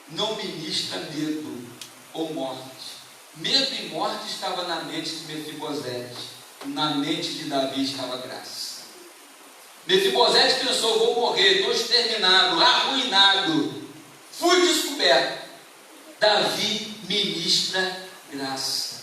não ministra medo ou morte. Medo e morte estava na mente de Mefibosete. Na mente de Davi estava graça. Mefibosete pensou: vou morrer, estou exterminado, arruinado, fui descoberto. Davi ministra graça.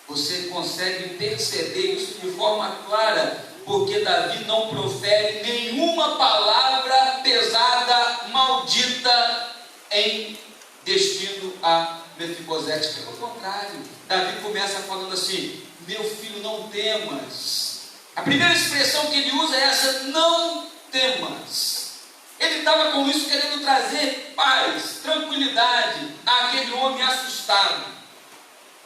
Você consegue perceber isso de forma clara, porque Davi não profere nenhuma palavra pesada, maldita em destino a Mefibosete. Pelo contrário, Davi começa falando assim: meu filho, não temas. A primeira expressão que ele usa é essa: não temas. Ele estava com isso querendo trazer paz, tranquilidade àquele homem assustado.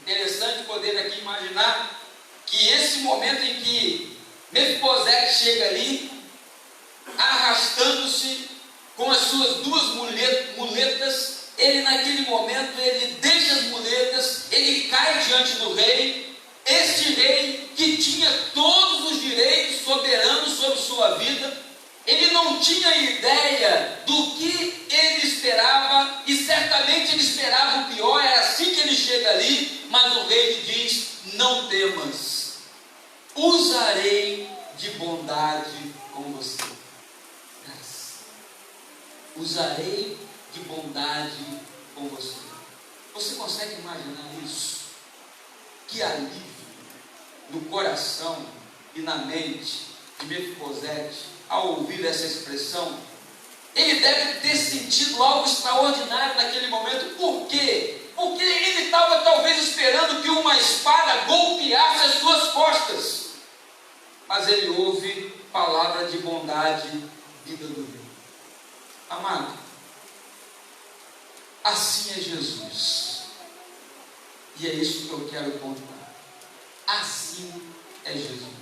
Interessante poder aqui imaginar que esse momento em que Mefibosete chega ali, arrastando-se com as suas duas muletas, ele naquele momento, ele deixa as muletas, ele cai diante do rei, este rei que tinha todos os direitos soberanos sobre sua vida. Ele não tinha ideia do que ele esperava, e certamente ele esperava o pior. Era assim que ele chega ali, mas o rei lhe diz: não temas, usarei de bondade com você. Usarei de bondade com você. Você consegue imaginar isso? Que alívio no coração e na mente de Mefibosete ao ouvir essa expressão. Ele deve ter sentido algo extraordinário naquele momento. Por quê? Porque ele estava talvez esperando que uma espada golpeasse as suas costas, mas ele ouve palavra de bondade vinda do rei. Amado, assim é Jesus, e é isso que eu quero contar. Assim é Jesus.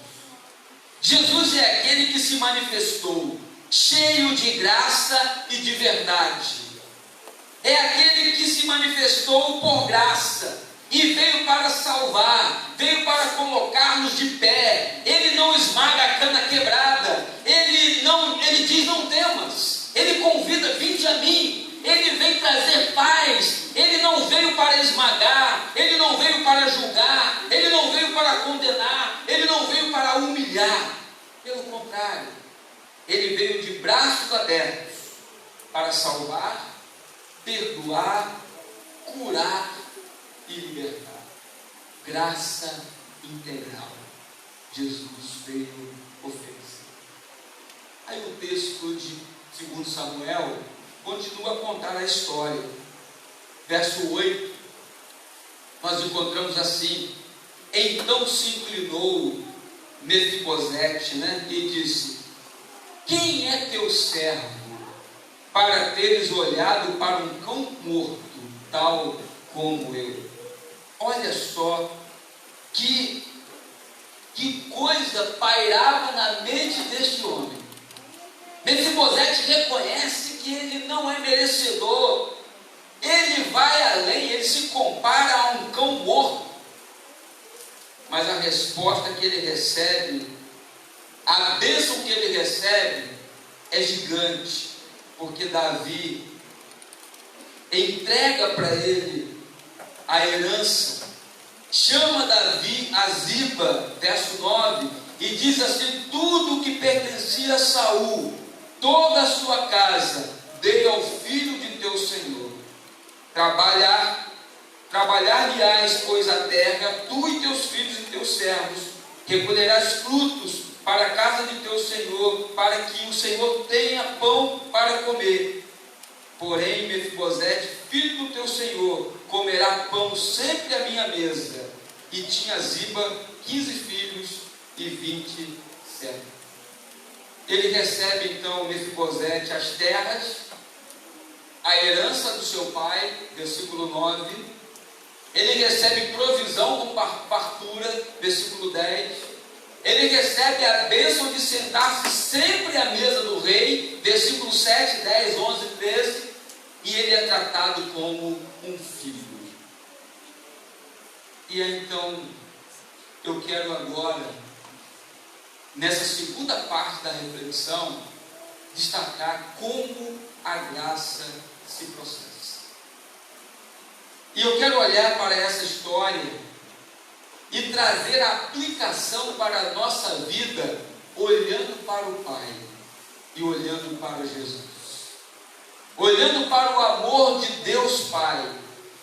Jesus é aquele que se manifestou cheio de graça e de verdade. É aquele que se manifestou por graça e veio para salvar, veio para colocar-nos de pé. Ele não esmaga a cana quebrada, ele diz: não temas. Ele convida: vinde a mim. Ele vem trazer paz. Ele não veio para esmagar, ele não veio para julgar, ele não veio para condenar, ele não veio para humilhar. Pelo contrário, ele veio de braços abertos para salvar, perdoar, curar e libertar. Graça integral. Jesus veio oferecer. Aí o texto de 2 Samuel continua a contar a história. Verso 8, nós encontramos assim: então se inclinou Mefibosete, e disse: quem é teu servo para teres olhado para um cão morto, tal como eu? Olha só que coisa pairava na mente deste homem. Mefibosete reconhece que ele não é merecedor. Ele vai além, ele se compara a um cão morto. Mas a resposta que ele recebe, a bênção que ele recebe, é gigante. Porque Davi entrega para ele a herança, chama Davi a Ziba, verso 9, e diz assim: tudo que pertencia a Saul, toda a sua casa, dei ao filho de teu Senhor. Trabalhar-lhe-ás, pois, a terra, tu e teus filhos e teus servos, recolherás frutos para a casa de teu Senhor, para que o Senhor tenha pão para comer. Porém, Mefibosete, filho do teu Senhor, comerá pão sempre à minha mesa. E tinha Ziba 15 filhos e 20 servos. Ele recebe então, Mefibosete, as terras, a herança do seu pai, versículo 9. Ele recebe provisão com fartura, versículo 10. Ele recebe a bênção de sentar-se sempre à mesa do rei, versículos 7, 10, 11, 13. E ele é tratado como um filho. E então, eu quero agora, nessa segunda parte da reflexão, destacar como a graça se processa. E eu quero olhar para essa história e trazer a aplicação para a nossa vida, olhando para o Pai e olhando para Jesus, olhando para o amor de Deus Pai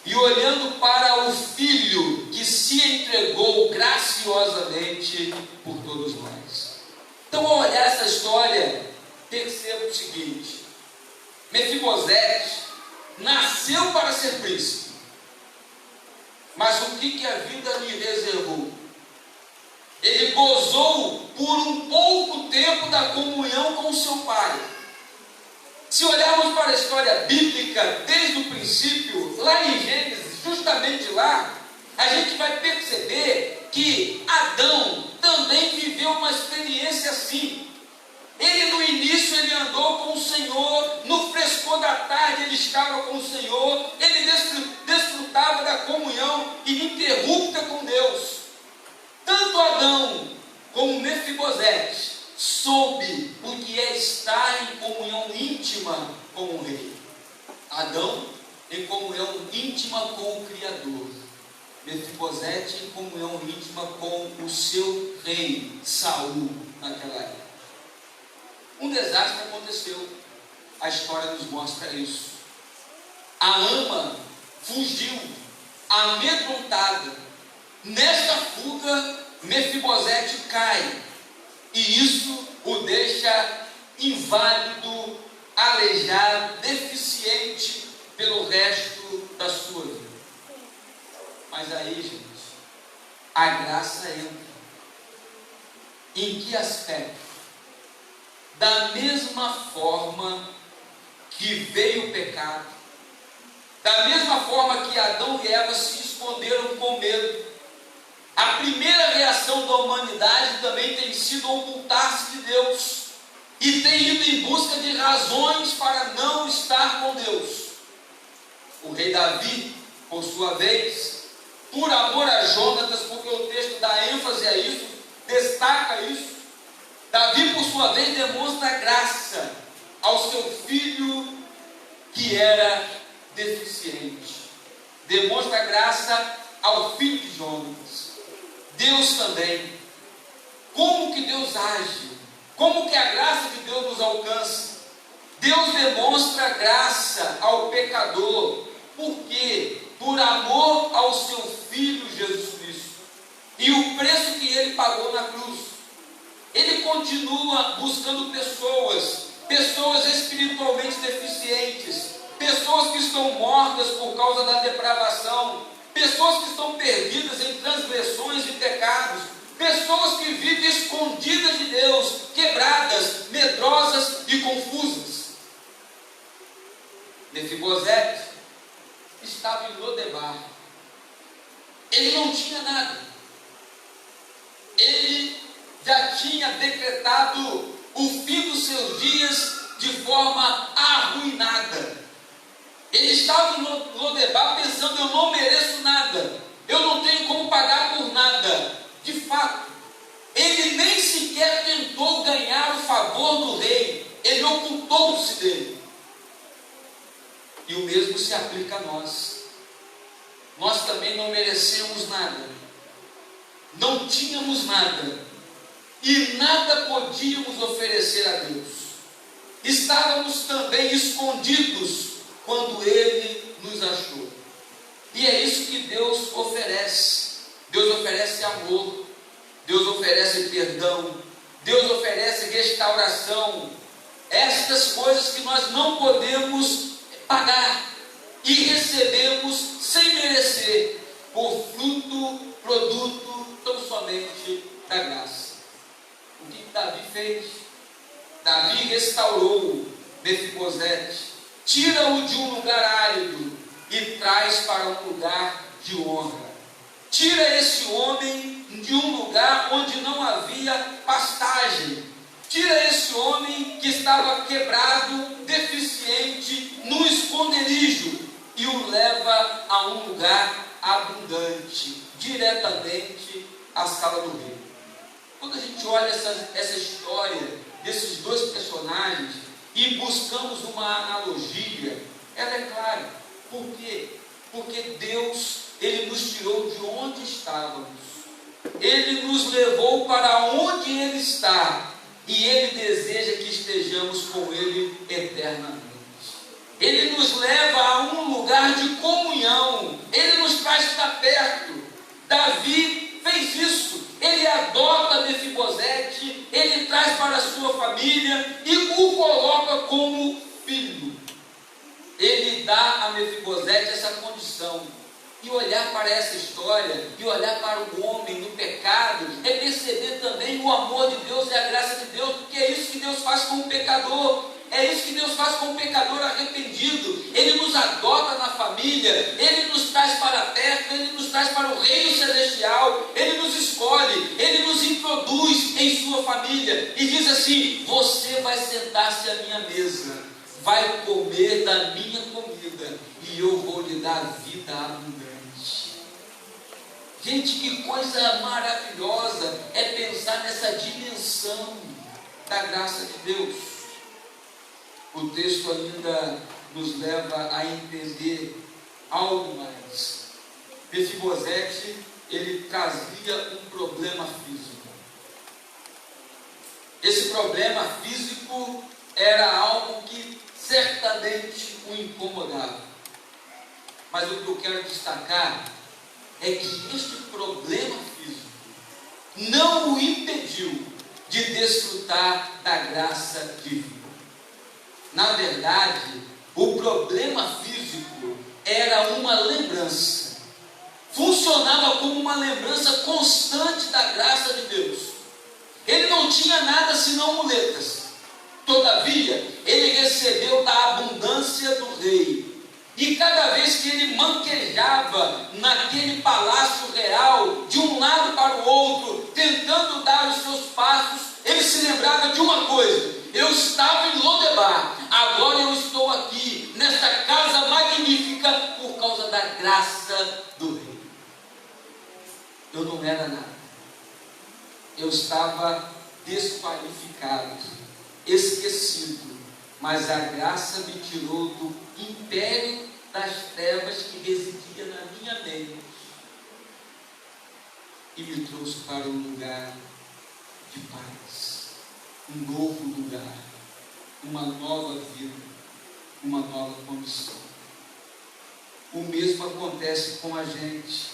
e olhando para o Filho que se entregou graciosamente por todos nós. Então, ao olhar essa história, perceba o seguinte: Mefibosete nasceu para ser príncipe, mas o que a vida lhe reservou? Ele gozou por um pouco tempo da comunhão com seu pai, Se olharmos para a história bíblica, desde o princípio, lá em Gênesis, justamente lá, a gente vai perceber que Adão também viveu uma experiência assim. Ele no início ele andou com o Senhor, no frescor da tarde ele estava com o Senhor, ele desfrutava da comunhão ininterrupta com Deus. Tanto Adão como Mefibosete soube o que é estar em comunhão íntima com o rei. Adão em comunhão íntima com o Criador, Mefibosete em comunhão íntima com o seu rei Saul naquela época. Um desastre aconteceu, a história nos mostra isso. A ama fugiu, amedrontada. Nesta fuga, Mefibosete cai, e isso o deixa inválido, aleijado, deficiente pelo resto da sua vida. Mas aí, gente, a graça entra. Em que aspecto? Da mesma forma que veio o pecado, da mesma forma que Adão e Eva se esconderam com medo, a primeira reação da humanidade também tem sido ocultar-se de Deus e tem ido em busca de razões para não estar com Deus. O rei Davi, por sua vez, por amor a Jonatas, porque o texto dá ênfase a isso, destaca isso, Davi, por sua vez, demonstra graça ao seu filho que era deficiente. Demonstra graça ao filho de Jonatas. Deus também. Como que Deus age? Como que a graça de Deus nos alcança? Deus demonstra graça ao pecador. Por quê? Por amor ao seu Filho Jesus Cristo. E o preço que Ele pagou na cruz. Ele continua buscando pessoas espiritualmente deficientes, pessoas que estão mortas por causa da depravação, pessoas que estão perdidas em transgressões e pecados, pessoas que vivem escondidas de Deus, quebradas, medrosas e confusas. Mefibosete estava em Lodebar. Ele não tinha nada. Ele já tinha decretado o fim dos seus dias de forma arruinada. Ele estava em Lodebar pensando: eu não mereço nada, eu não tenho como pagar por nada. De fato, ele nem sequer tentou ganhar o favor do rei, ele ocultou-se dele. E o mesmo se aplica a nós. Nós também não merecemos nada, não tínhamos nada, e nada podíamos oferecer a Deus. Estávamos também escondidos quando Ele nos achou. E é isso que Deus oferece. Deus oferece amor, Deus oferece perdão, Deus oferece restauração. Estas coisas que nós não podemos pagar e recebemos sem merecer, por produto tão somente da graça. O que Davi fez? Davi restaurou Mefibosete, tira-o de um lugar árido e traz para um lugar de honra. Tira esse homem de um lugar onde não havia pastagem. Tira esse homem que estava quebrado, deficiente, no esconderijo, e o leva a um lugar abundante, diretamente à sala do rei. Quando a gente olha essa história desses dois personagens e buscamos uma analogia, ela é clara. Por quê? Porque Deus, Ele nos tirou de onde estávamos, Ele nos levou para onde Ele está, e Ele deseja que estejamos com Ele eternamente. Ele nos leva a um lugar de comunhão, Ele nos traz para perto. Davi fez isso. Ele adota Mefibosete, ele traz para a sua família e o coloca como filho. Ele dá a Mefibosete essa condição. E olhar para essa história, e olhar para o homem no pecado, é perceber também o amor de Deus e a graça de Deus, porque é isso que Deus faz com o pecador. É isso que Deus faz com o pecador arrependido. Ele nos adota na família, Ele nos traz para perto, Ele nos traz para o reino celestial, Ele nos escolhe, Ele nos introduz em sua família e diz assim: você vai sentar-se à minha mesa, vai comer da minha comida e eu vou lhe dar vida abundante. Gente, que coisa maravilhosa é pensar nessa dimensão da graça de Deus. O texto ainda nos leva a entender algo mais. Mefibosete, ele trazia um problema físico. Esse problema físico era algo que certamente o incomodava. Mas o que eu quero destacar é que este problema físico não o impediu de desfrutar da graça divina. Na verdade, o problema físico era uma lembrança, funcionava como uma lembrança constante da graça de Deus. Ele não tinha nada senão muletas. Todavia, ele recebeu da abundância do rei. E cada vez que ele manquejava naquele palácio real, de um lado para o outro, tentando dar os seus passos, ele se lembrava de uma coisa: eu estava em Lodebar, agora eu estou aqui, nesta casa magnífica, por causa da graça do rei. Eu não era nada, eu estava desqualificado, esquecido, mas a graça me tirou do império das trevas que residia na minha mente e me trouxe para um lugar de paz, um novo lugar, uma nova vida, uma nova condição. O mesmo acontece com a gente,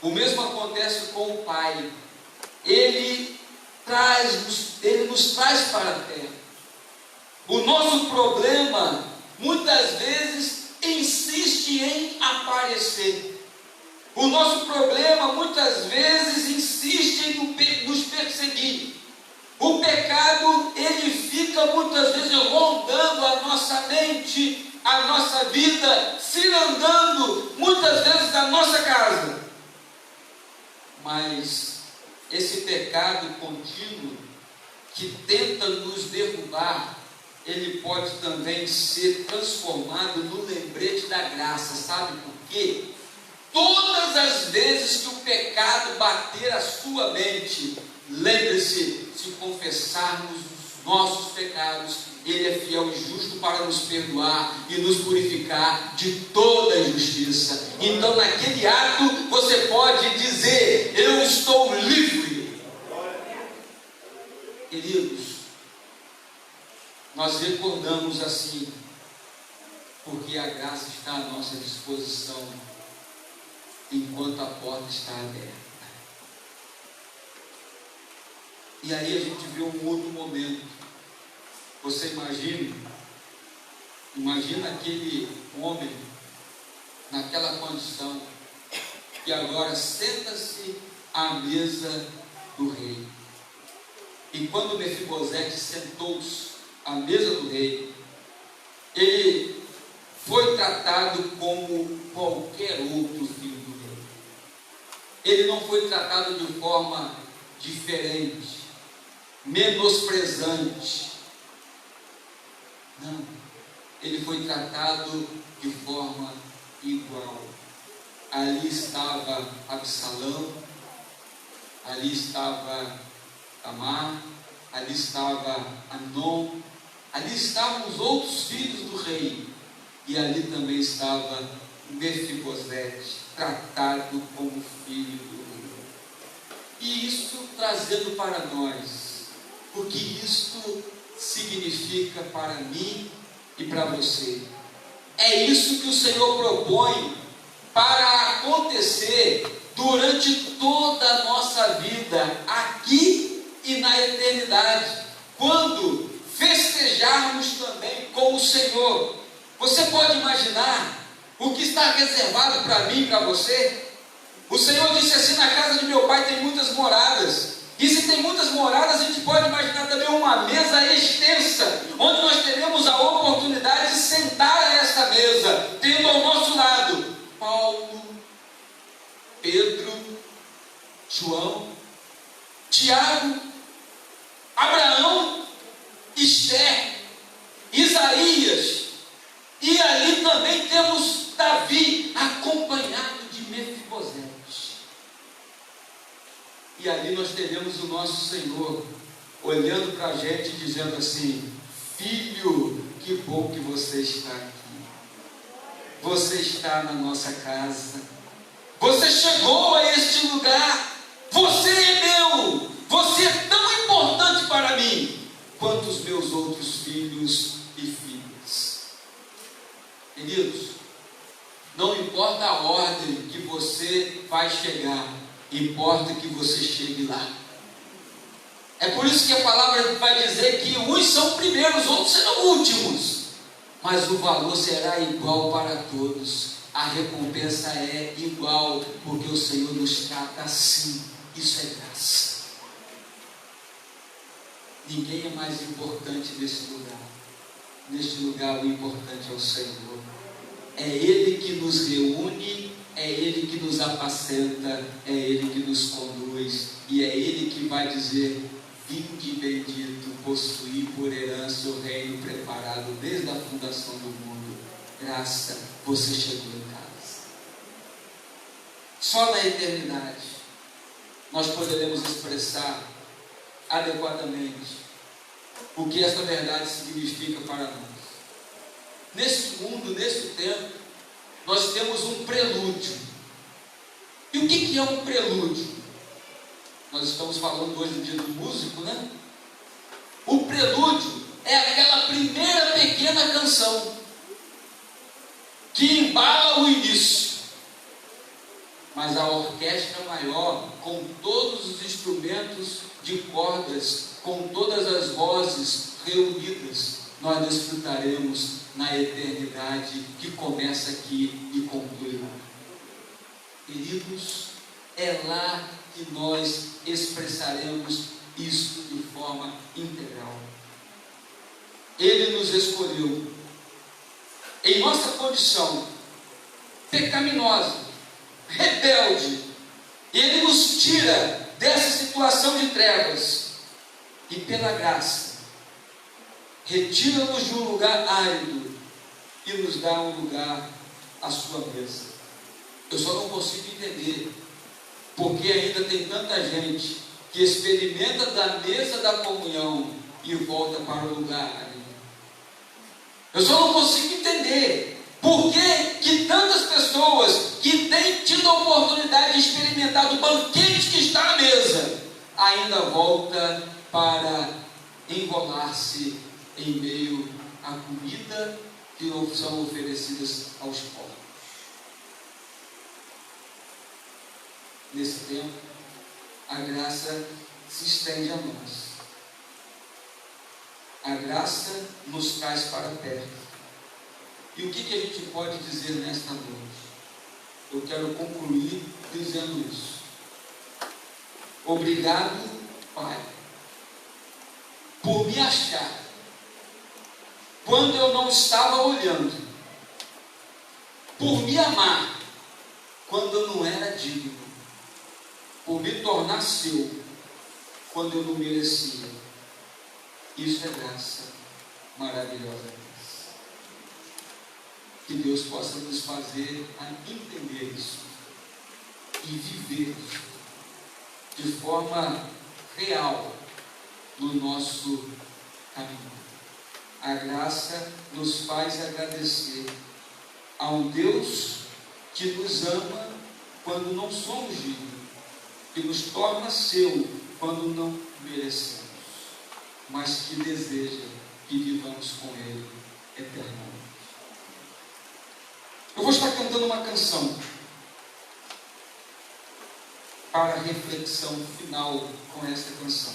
o mesmo acontece com o Pai. Ele nos traz para a terra. O nosso problema muitas vezes insiste em aparecer. O nosso problema muitas vezes insiste em nos perseguir. O pecado, ele fica muitas vezes rondando a nossa mente, a nossa vida, cirandando muitas vezes a nossa casa. Mas esse pecado contínuo que tenta nos derrubar, ele pode também ser transformado no lembrete da graça. Sabe por quê? Todas as vezes que o pecado bater a sua mente, lembre-se, se confessarmos os nossos pecados, Ele é fiel e justo para nos perdoar e nos purificar de toda injustiça. Então, naquele ato, você pode dizer: eu estou livre. Queridos, nós recordamos assim, porque a graça está à nossa disposição, enquanto a porta está aberta. E aí a gente vê um outro momento. Você imagina aquele homem naquela condição, que agora senta-se à mesa do rei. E quando Mefibosete sentou-se à mesa do rei, ele foi tratado como qualquer outro filho do rei. Ele não foi tratado de forma diferente, menosprezante. Não, ele foi tratado de forma igual. Ali estava Absalão, ali estava Tamar, ali estava Amnon, ali estavam os outros filhos do rei, e ali também estava Mefibosete, tratado como filho do rei. E isso trazendo para nós o que isto significa para mim e para você. É isso que o Senhor propõe para acontecer durante toda a nossa vida, aqui e na eternidade, quando festejarmos também com o Senhor. Você pode imaginar o que está reservado para mim e para você? O Senhor disse assim: na casa de meu pai tem muitas moradas, E se tem muitas moradas, a gente pode imaginar também uma mesa extensa, onde nós teremos a oportunidade de sentar a esta mesa, tendo ao nosso lado Paulo, Pedro, João, Tiago, Abraão, Esther, Isaías, e ali também temos Davi, acompanhado de Mefibosete. E ali nós teremos o nosso Senhor olhando para a gente e dizendo assim: filho, que bom que você está aqui. Você está na nossa casa. Você chegou a este lugar. Você é meu. Você é tão importante para mim quanto os meus outros filhos e filhas. Queridos, não importa a ordem que você vai chegar, importa que você chegue lá. É por isso que a palavra vai dizer que uns são primeiros, outros serão últimos, mas o valor será igual para todos. A recompensa é igual, porque o Senhor nos trata assim. Isso é graça. Ninguém é mais importante nesse lugar. Neste lugar o importante é o Senhor. É Ele que nos reúne, é Ele que nos apacenta, é Ele que nos conduz, e é Ele que vai dizer: vinde bendito, possuí por herança o reino preparado desde a fundação do mundo. Graça, você chegou em casa. Só na eternidade nós poderemos expressar adequadamente o que esta verdade significa para nós. Nesse mundo, nesse tempo, nós temos um prelúdio. E o que é um prelúdio? Nós estamos falando hoje no dia do músico, né? O prelúdio é aquela primeira pequena canção que embala o início. Mas a orquestra maior, com todos os instrumentos de cordas, com todas as vozes reunidas, nós desfrutaremos na eternidade que começa aqui e conclui lá. Queridos, é lá que nós expressaremos isso de forma integral. Ele nos escolheu em nossa condição pecaminosa, rebelde. Ele nos tira dessa situação de trevas e, pela graça, retira-nos de um lugar árido e nos dá um lugar à sua mesa. Eu só não consigo entender porque ainda tem tanta gente que experimenta da mesa da comunhão e volta para o lugar árido. Eu só não consigo entender por que tantas pessoas que têm tido a oportunidade de experimentar do banquete que está na mesa ainda volta para engolar-se em meio à comida que são oferecidas aos pobres. Nesse tempo, a graça se estende a nós. A graça nos traz para perto. E o que a gente pode dizer nesta noite? Eu quero concluir dizendo isso. Obrigado, Pai, por me achar quando eu não estava olhando, por me amar quando eu não era digno, por me tornar seu quando eu não merecia. Isso é graça maravilhosa. Que Deus possa nos fazer a entender isso e viver de forma real no nosso caminho. A graça nos faz agradecer a um Deus que nos ama quando não somos dignos, que nos torna seu quando não merecemos, mas que deseja que vivamos com Ele eternamente. Eu vou estar cantando uma canção para a reflexão final com esta canção,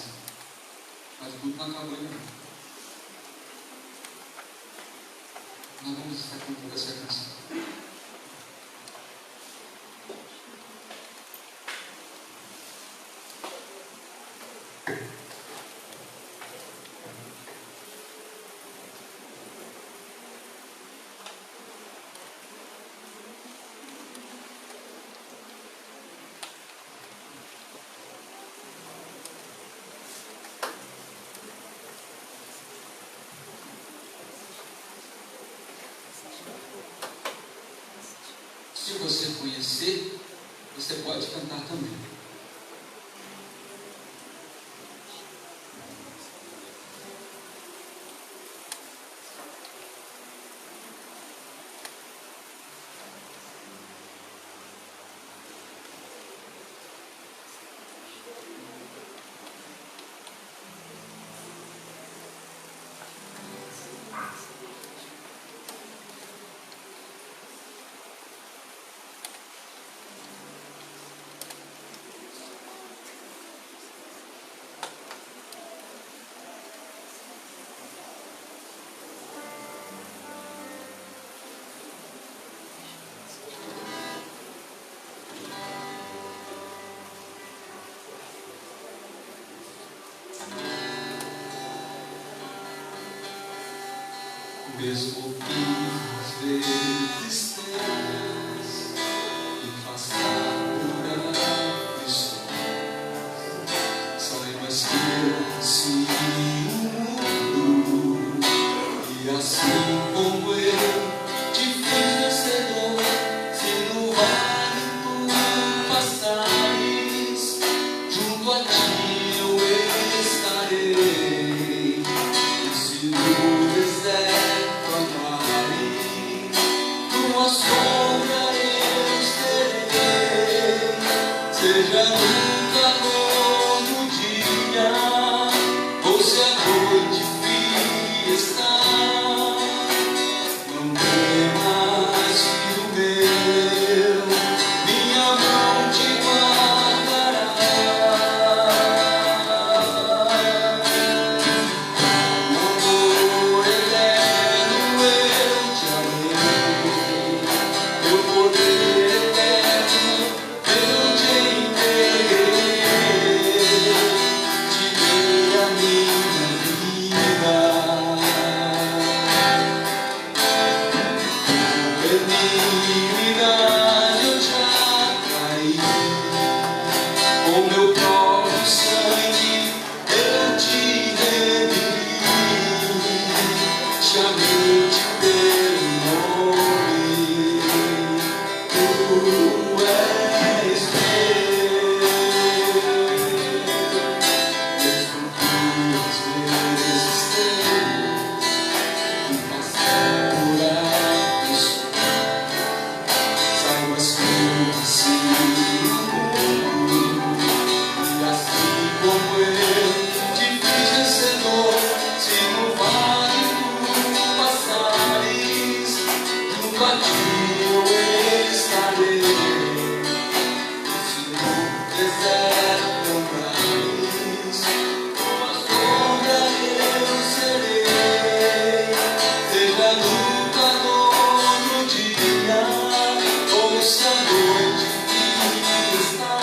mas tudo não acabou ainda não. Nós vamos estar cantando essa canção. Se você conhecer, você pode cantar também. Mesmo que às vezes tenhas que passar por aflições, saibas que eu nasci no mundo, e assim como eu te fiz vencedor. Se no vale tu passares, junto a ti eu estarei. E se no deserto tua sombra eu serei, seja no calor do dia, ou se a noite fria está. Não temas, filho meu, minha mão te guardará. No amor eterno eu te amei, teu poder eterno eu te entreguei, te dei a minha vida. Benignidade eu te atraí, com meu próprio sangue eu te redimi, chamei-te pelo nome, tu és meu. Mesmo que às vezes tenhas que passar por aflições, saibas que eu nasci no mundo, e assim como eu te fiz vencedor. Se no vale tu passares, junto a ti eu estarei. E se no deserto andares, tua sombra eu serei. Seja no calor do dia, ou se a noite fria está.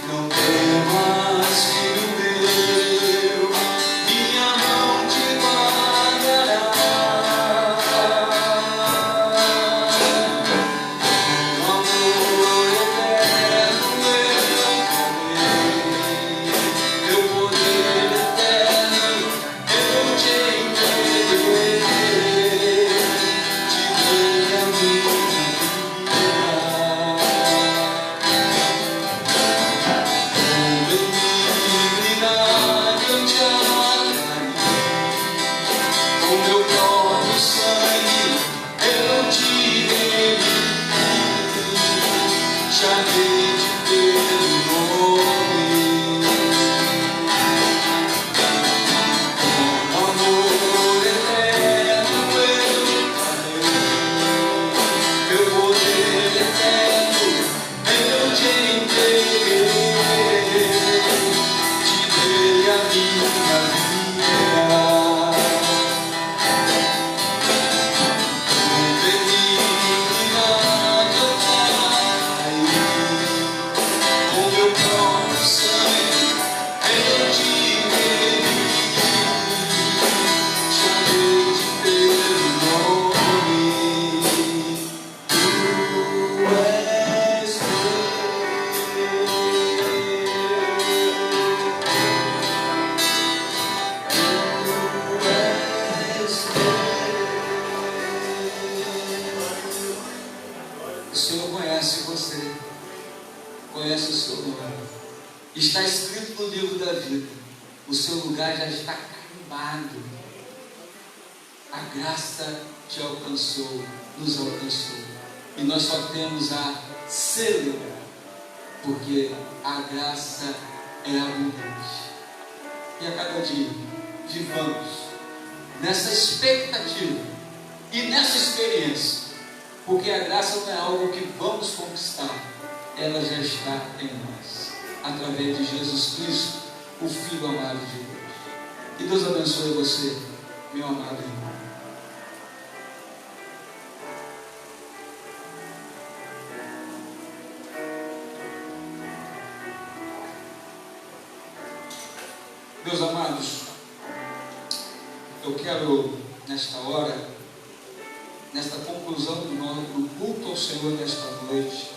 Não temas, filho meu, minha mão te guardará. No amor eterno eu te amei, teu poder eterno eu te entreguei, te dei a minha vida. O Senhor conhece você, conhece o seu nome. Está escrito no livro da vida. O seu lugar já está carimbado. A graça te alcançou, nos alcançou. E nós só temos a celebrar, porque a graça é abundante. E a cada dia, vivamos nessa expectativa e nessa experiência, porque a graça não é algo que vamos conquistar, ela já está em nós, através de Jesus Cristo, o Filho amado de Deus. Que Deus abençoe você, meu amado irmão. Meus amados, eu quero, nesta hora, nesta conclusão do culto ao Senhor nesta noite,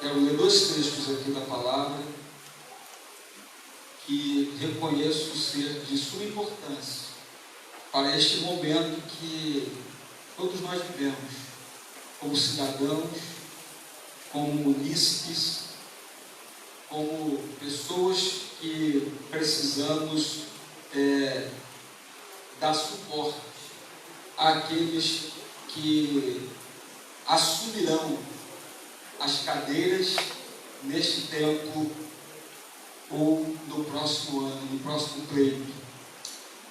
quero ler 2 textos aqui da palavra que reconheço ser de suma importância para este momento que todos nós vivemos, como cidadãos, como munícipes, como pessoas que precisamos dar suporte àqueles que assumirão as cadeiras neste tempo ou no próximo ano, no próximo pleito.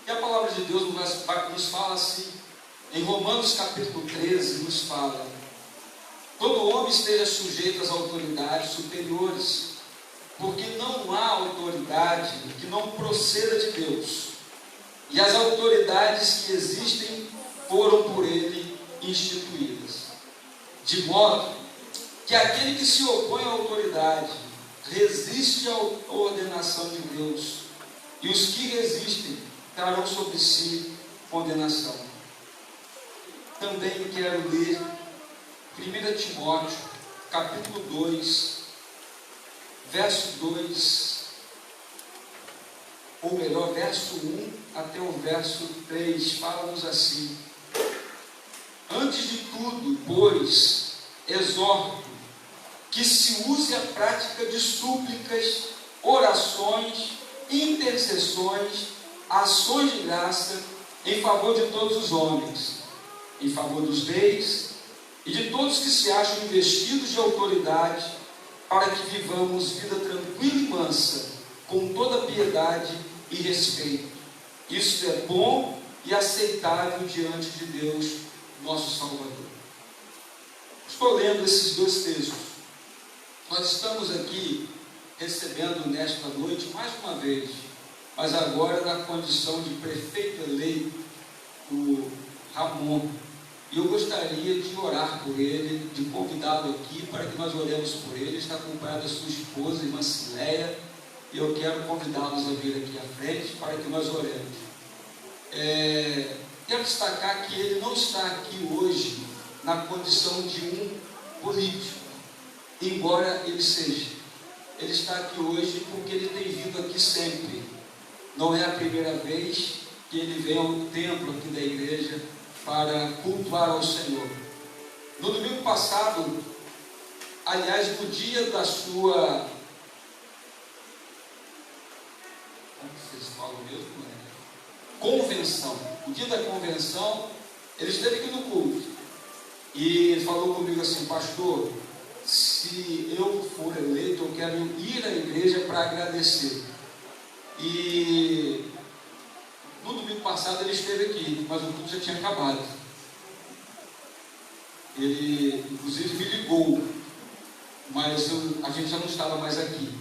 E a palavra de Deus nos fala assim, em Romanos capítulo 13, nos fala: todo homem esteja sujeito às autoridades superiores, porque não há autoridade que não proceda de Deus, e as autoridades que existem foram por Ele instituídas, de modo que aquele que se opõe à autoridade resiste à ordenação de Deus, e os que resistem trarão sobre si condenação. Também quero ler 1 Timóteo capítulo 2, verso 2, ou melhor, verso 1 até o verso 3, fala-nos assim: antes de tudo, pois, exorto que se use a prática de súplicas, orações, intercessões, ações de graça, em favor de todos os homens, em favor dos reis e de todos que se acham investidos de autoridade, para que vivamos vida tranquila e mansa, com toda piedade e respeito. Isso é bom e aceitável diante de Deus, nosso Salvador. Estou lendo esses 2 textos. Nós estamos aqui recebendo nesta noite, mais uma vez, mas agora na condição de prefeito eleito, o Ramon. E eu gostaria de orar por ele, de convidá-lo aqui para que nós oremos por ele. Ele está acompanhado da sua esposa, irmã Cileia, e eu quero convidá-los a vir aqui à frente para que nós oremos. Quero destacar que ele não está aqui hoje na condição de um político, embora ele seja. Ele está aqui hoje porque ele tem vindo aqui sempre. Não é a primeira vez que ele vem ao templo aqui da igreja para cultuar ao Senhor. No domingo passado, aliás, no dia da sua, como vocês falam mesmo, convenção, o dia da convenção, ele esteve aqui no culto e falou comigo assim: pastor, se eu for eleito, eu quero ir à igreja para agradecer. E no domingo passado ele esteve aqui, mas o culto já tinha acabado. Ele inclusive me ligou, mas a gente já não estava mais aqui.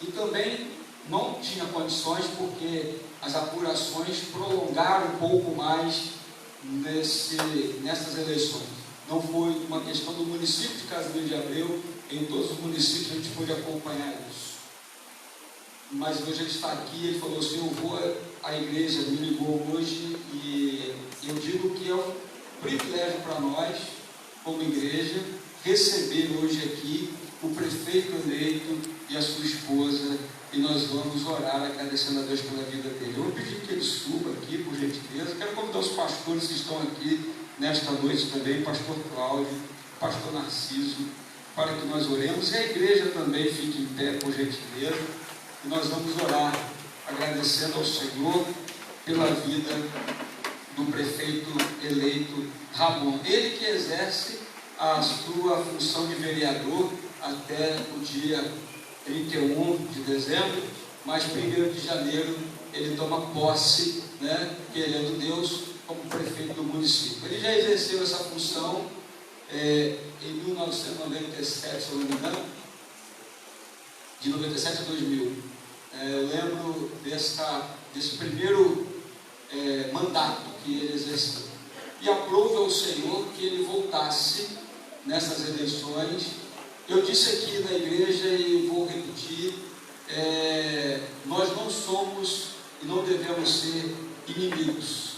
E também não tinha condições, porque as apurações prolongaram um pouco mais nessas eleições. Não foi uma questão do município de Casimiro de Abreu, em todos os municípios a gente pôde acompanhar isso. Mas hoje ele está aqui, ele falou assim: eu vou à igreja, me ligou hoje, e eu digo que é um privilégio para nós, como igreja, receber hoje aqui o prefeito eleito e a sua esposa, e nós vamos orar agradecendo a Deus pela vida dele. Eu vou pedir que ele suba aqui, por gentileza. Quero convidar os pastores que estão aqui nesta noite também, pastor Cláudio, pastor Narciso, para que nós oremos, e a igreja também fique em pé, por gentileza, e nós vamos orar, agradecendo ao Senhor pela vida do prefeito eleito Ramon, ele que exerce a sua função de vereador até o dia 31 de dezembro, mas 1º de janeiro ele toma posse, querendo Deus, como prefeito do município. Ele já exerceu essa função em 1997, se eu não me engano, de 97 a 2000. Eu lembro desse primeiro mandato que ele exerceu. E aprove ao Senhor que ele voltasse nessas eleições. Eu disse aqui na igreja e vou repetir, nós não somos e não devemos ser inimigos,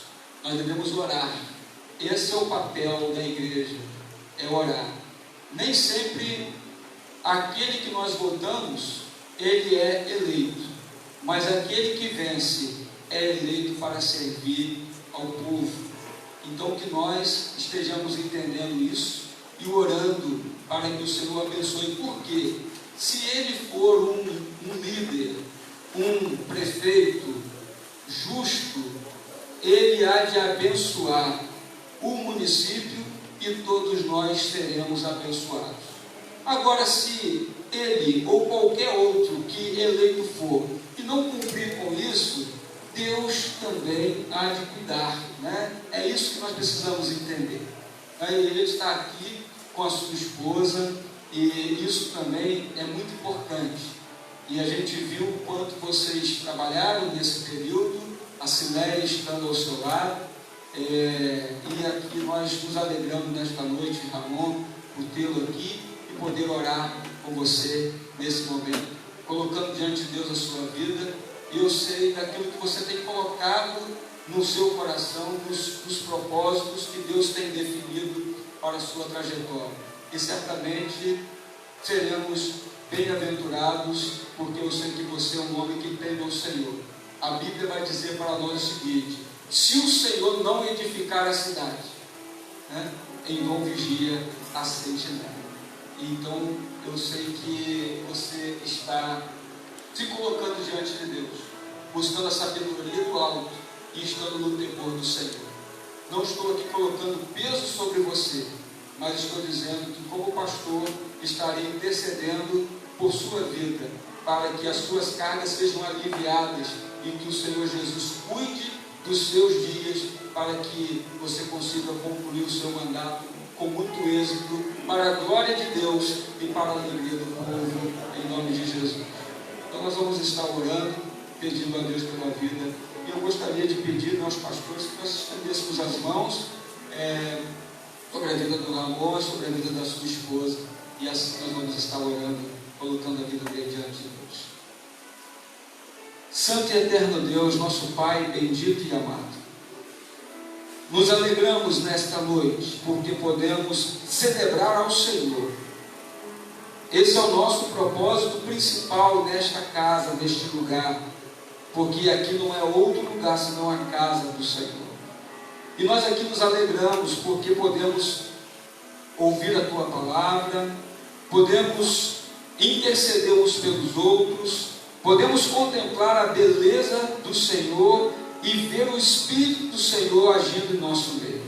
nós devemos orar. Esse é o papel da igreja, é orar. Nem sempre aquele que nós votamos, ele é eleito, mas aquele que vence é eleito para servir ao povo. Então que nós estejamos entendendo isso e orando para que o Senhor abençoe, porque se ele for um líder, um prefeito justo, ele há de abençoar o município e todos nós seremos abençoados. Agora, se ele ou qualquer outro que eleito for e não cumprir com isso, Deus também há de cuidar, É isso que nós precisamos entender. Ele está aqui com a sua esposa e isso também é muito importante. E a gente viu o quanto vocês trabalharam nesse período, a Cileia estando ao seu lado, e aqui nós nos alegramos nesta noite, Ramon, por tê-lo aqui e poder orar com você nesse momento, colocando diante de Deus a sua vida. E eu sei daquilo que você tem colocado no seu coração, nos propósitos que Deus tem definido para a sua trajetória. E certamente seremos bem-aventurados, porque eu sei que você é um homem que teme ao Senhor. A Bíblia vai dizer para nós o seguinte: se o Senhor não edificar a cidade, em vão vigia a sentinela. Então eu sei que você está se colocando diante de Deus, buscando a sabedoria do alto e estando no temor do Senhor. Não estou aqui colocando peso sobre você, mas estou dizendo que, como pastor, estarei intercedendo por sua vida, para que as suas cargas sejam aliviadas e que o Senhor Jesus cuide dos seus dias, para que você consiga concluir o seu mandato com muito êxito, para a glória de Deus e para a alegria do povo, em nome de Jesus. Então nós vamos estar orando, pedindo a Deus pela vida, e eu gostaria de pedir aos pastores que nós estendêssemos as mãos sobre a vida do Ramon, sobre a vida da sua esposa, e assim nós vamos estar orando, colocando a vida dele diante de Deus. Santo e eterno Deus, nosso Pai bendito e amado, nos alegramos nesta noite, porque podemos celebrar ao Senhor. Esse é o nosso propósito principal nesta casa, neste lugar, porque aqui não é outro lugar senão a casa do Senhor. E nós aqui nos alegramos porque podemos ouvir a Tua palavra, podemos interceder uns pelos outros, podemos contemplar a beleza do Senhor e ver o Espírito do Senhor agindo em nosso meio.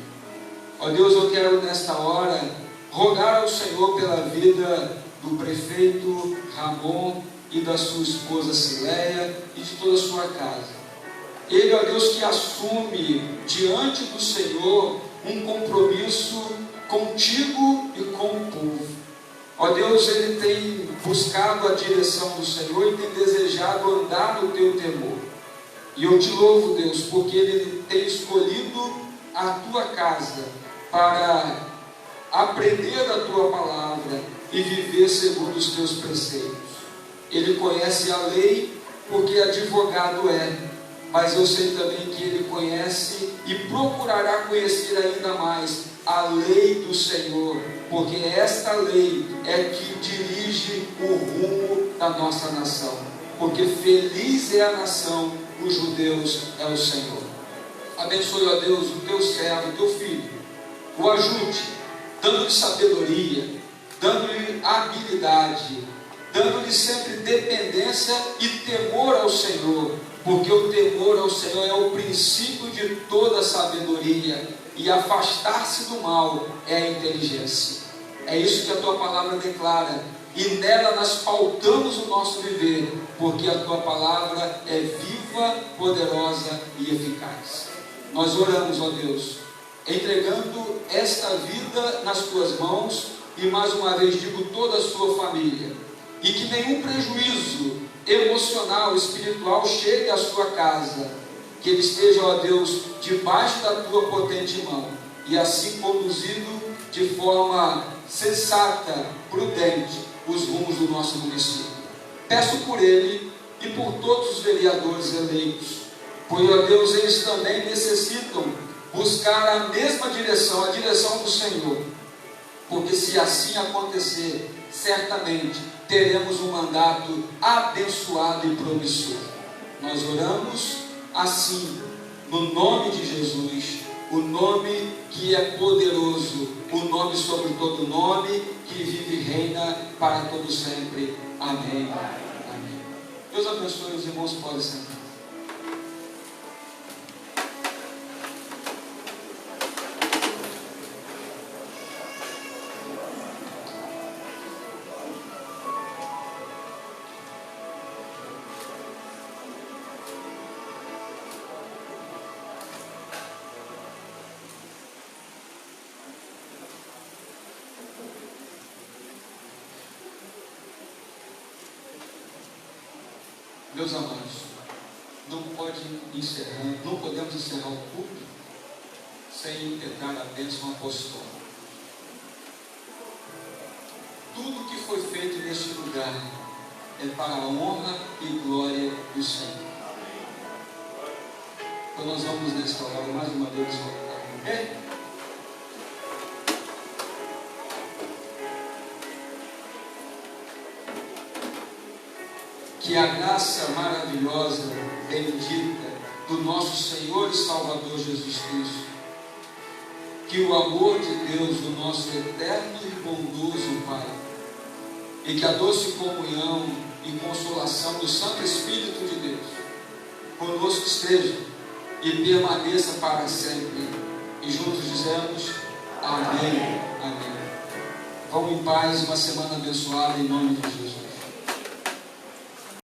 Ó Deus, eu quero nesta hora rogar ao Senhor pela vida do prefeito Ramon e da sua esposa Cileia e de toda a sua casa. Ele, ó Deus, que assume diante do Senhor um compromisso contigo e com o povo. Ó Deus, ele tem buscado a direção do Senhor e tem desejado andar no teu temor. E eu te louvo, Deus, porque ele tem escolhido a tua casa para aprender a tua palavra e viver segundo os teus preceitos. Ele conhece a lei porque advogado é, mas eu sei também que ele conhece e procurará conhecer ainda mais a lei do Senhor, porque esta lei é que dirige o rumo da nossa nação, porque feliz é a nação cujo Deus é o Senhor. Abençoe, ó Deus, o teu servo, o teu filho, o ajude, dando-lhe sabedoria, dando-lhe habilidade, dando-lhe sempre dependência e temor ao Senhor, porque o temor ao Senhor é o princípio de toda sabedoria, e afastar-se do mal é a inteligência. É isso que a tua palavra declara, e nela nós pautamos o nosso viver, porque a tua palavra é viva, poderosa e eficaz. Nós oramos, ó Deus, entregando esta vida nas tuas mãos, e mais uma vez digo, toda a sua família, e que nenhum prejuízo emocional, espiritual chegue à sua casa, que ele esteja, ó Deus, debaixo da tua potente mão, e assim conduzido de forma sensata, prudente, os rumos do nosso município. Peço por ele e por todos os vereadores eleitos, pois, ó Deus, eles também necessitam buscar a mesma direção, a direção do Senhor, porque se assim acontecer, certamente teremos um mandato abençoado e promissor. Nós oramos assim, no nome de Jesus, o nome que é poderoso, o nome sobre todo nome, que vive e reina para todo sempre. Amém. Amém. Deus abençoe, os irmãos podem sentar. Meus amados, não podemos encerrar o culto sem integrar a bênção apostólica. Tudo que foi feito neste lugar é para a honra e glória do Senhor. Então nós vamos nesta hora mais uma vez voltar, ok? Que a graça maravilhosa, bendita do nosso Senhor e Salvador Jesus Cristo, que o amor de Deus, o nosso eterno e bondoso Pai, e que a doce comunhão e consolação do Santo Espírito de Deus conosco esteja e permaneça para sempre. E juntos dizemos amém, amém. Vamos em paz, uma semana abençoada em nome de Jesus.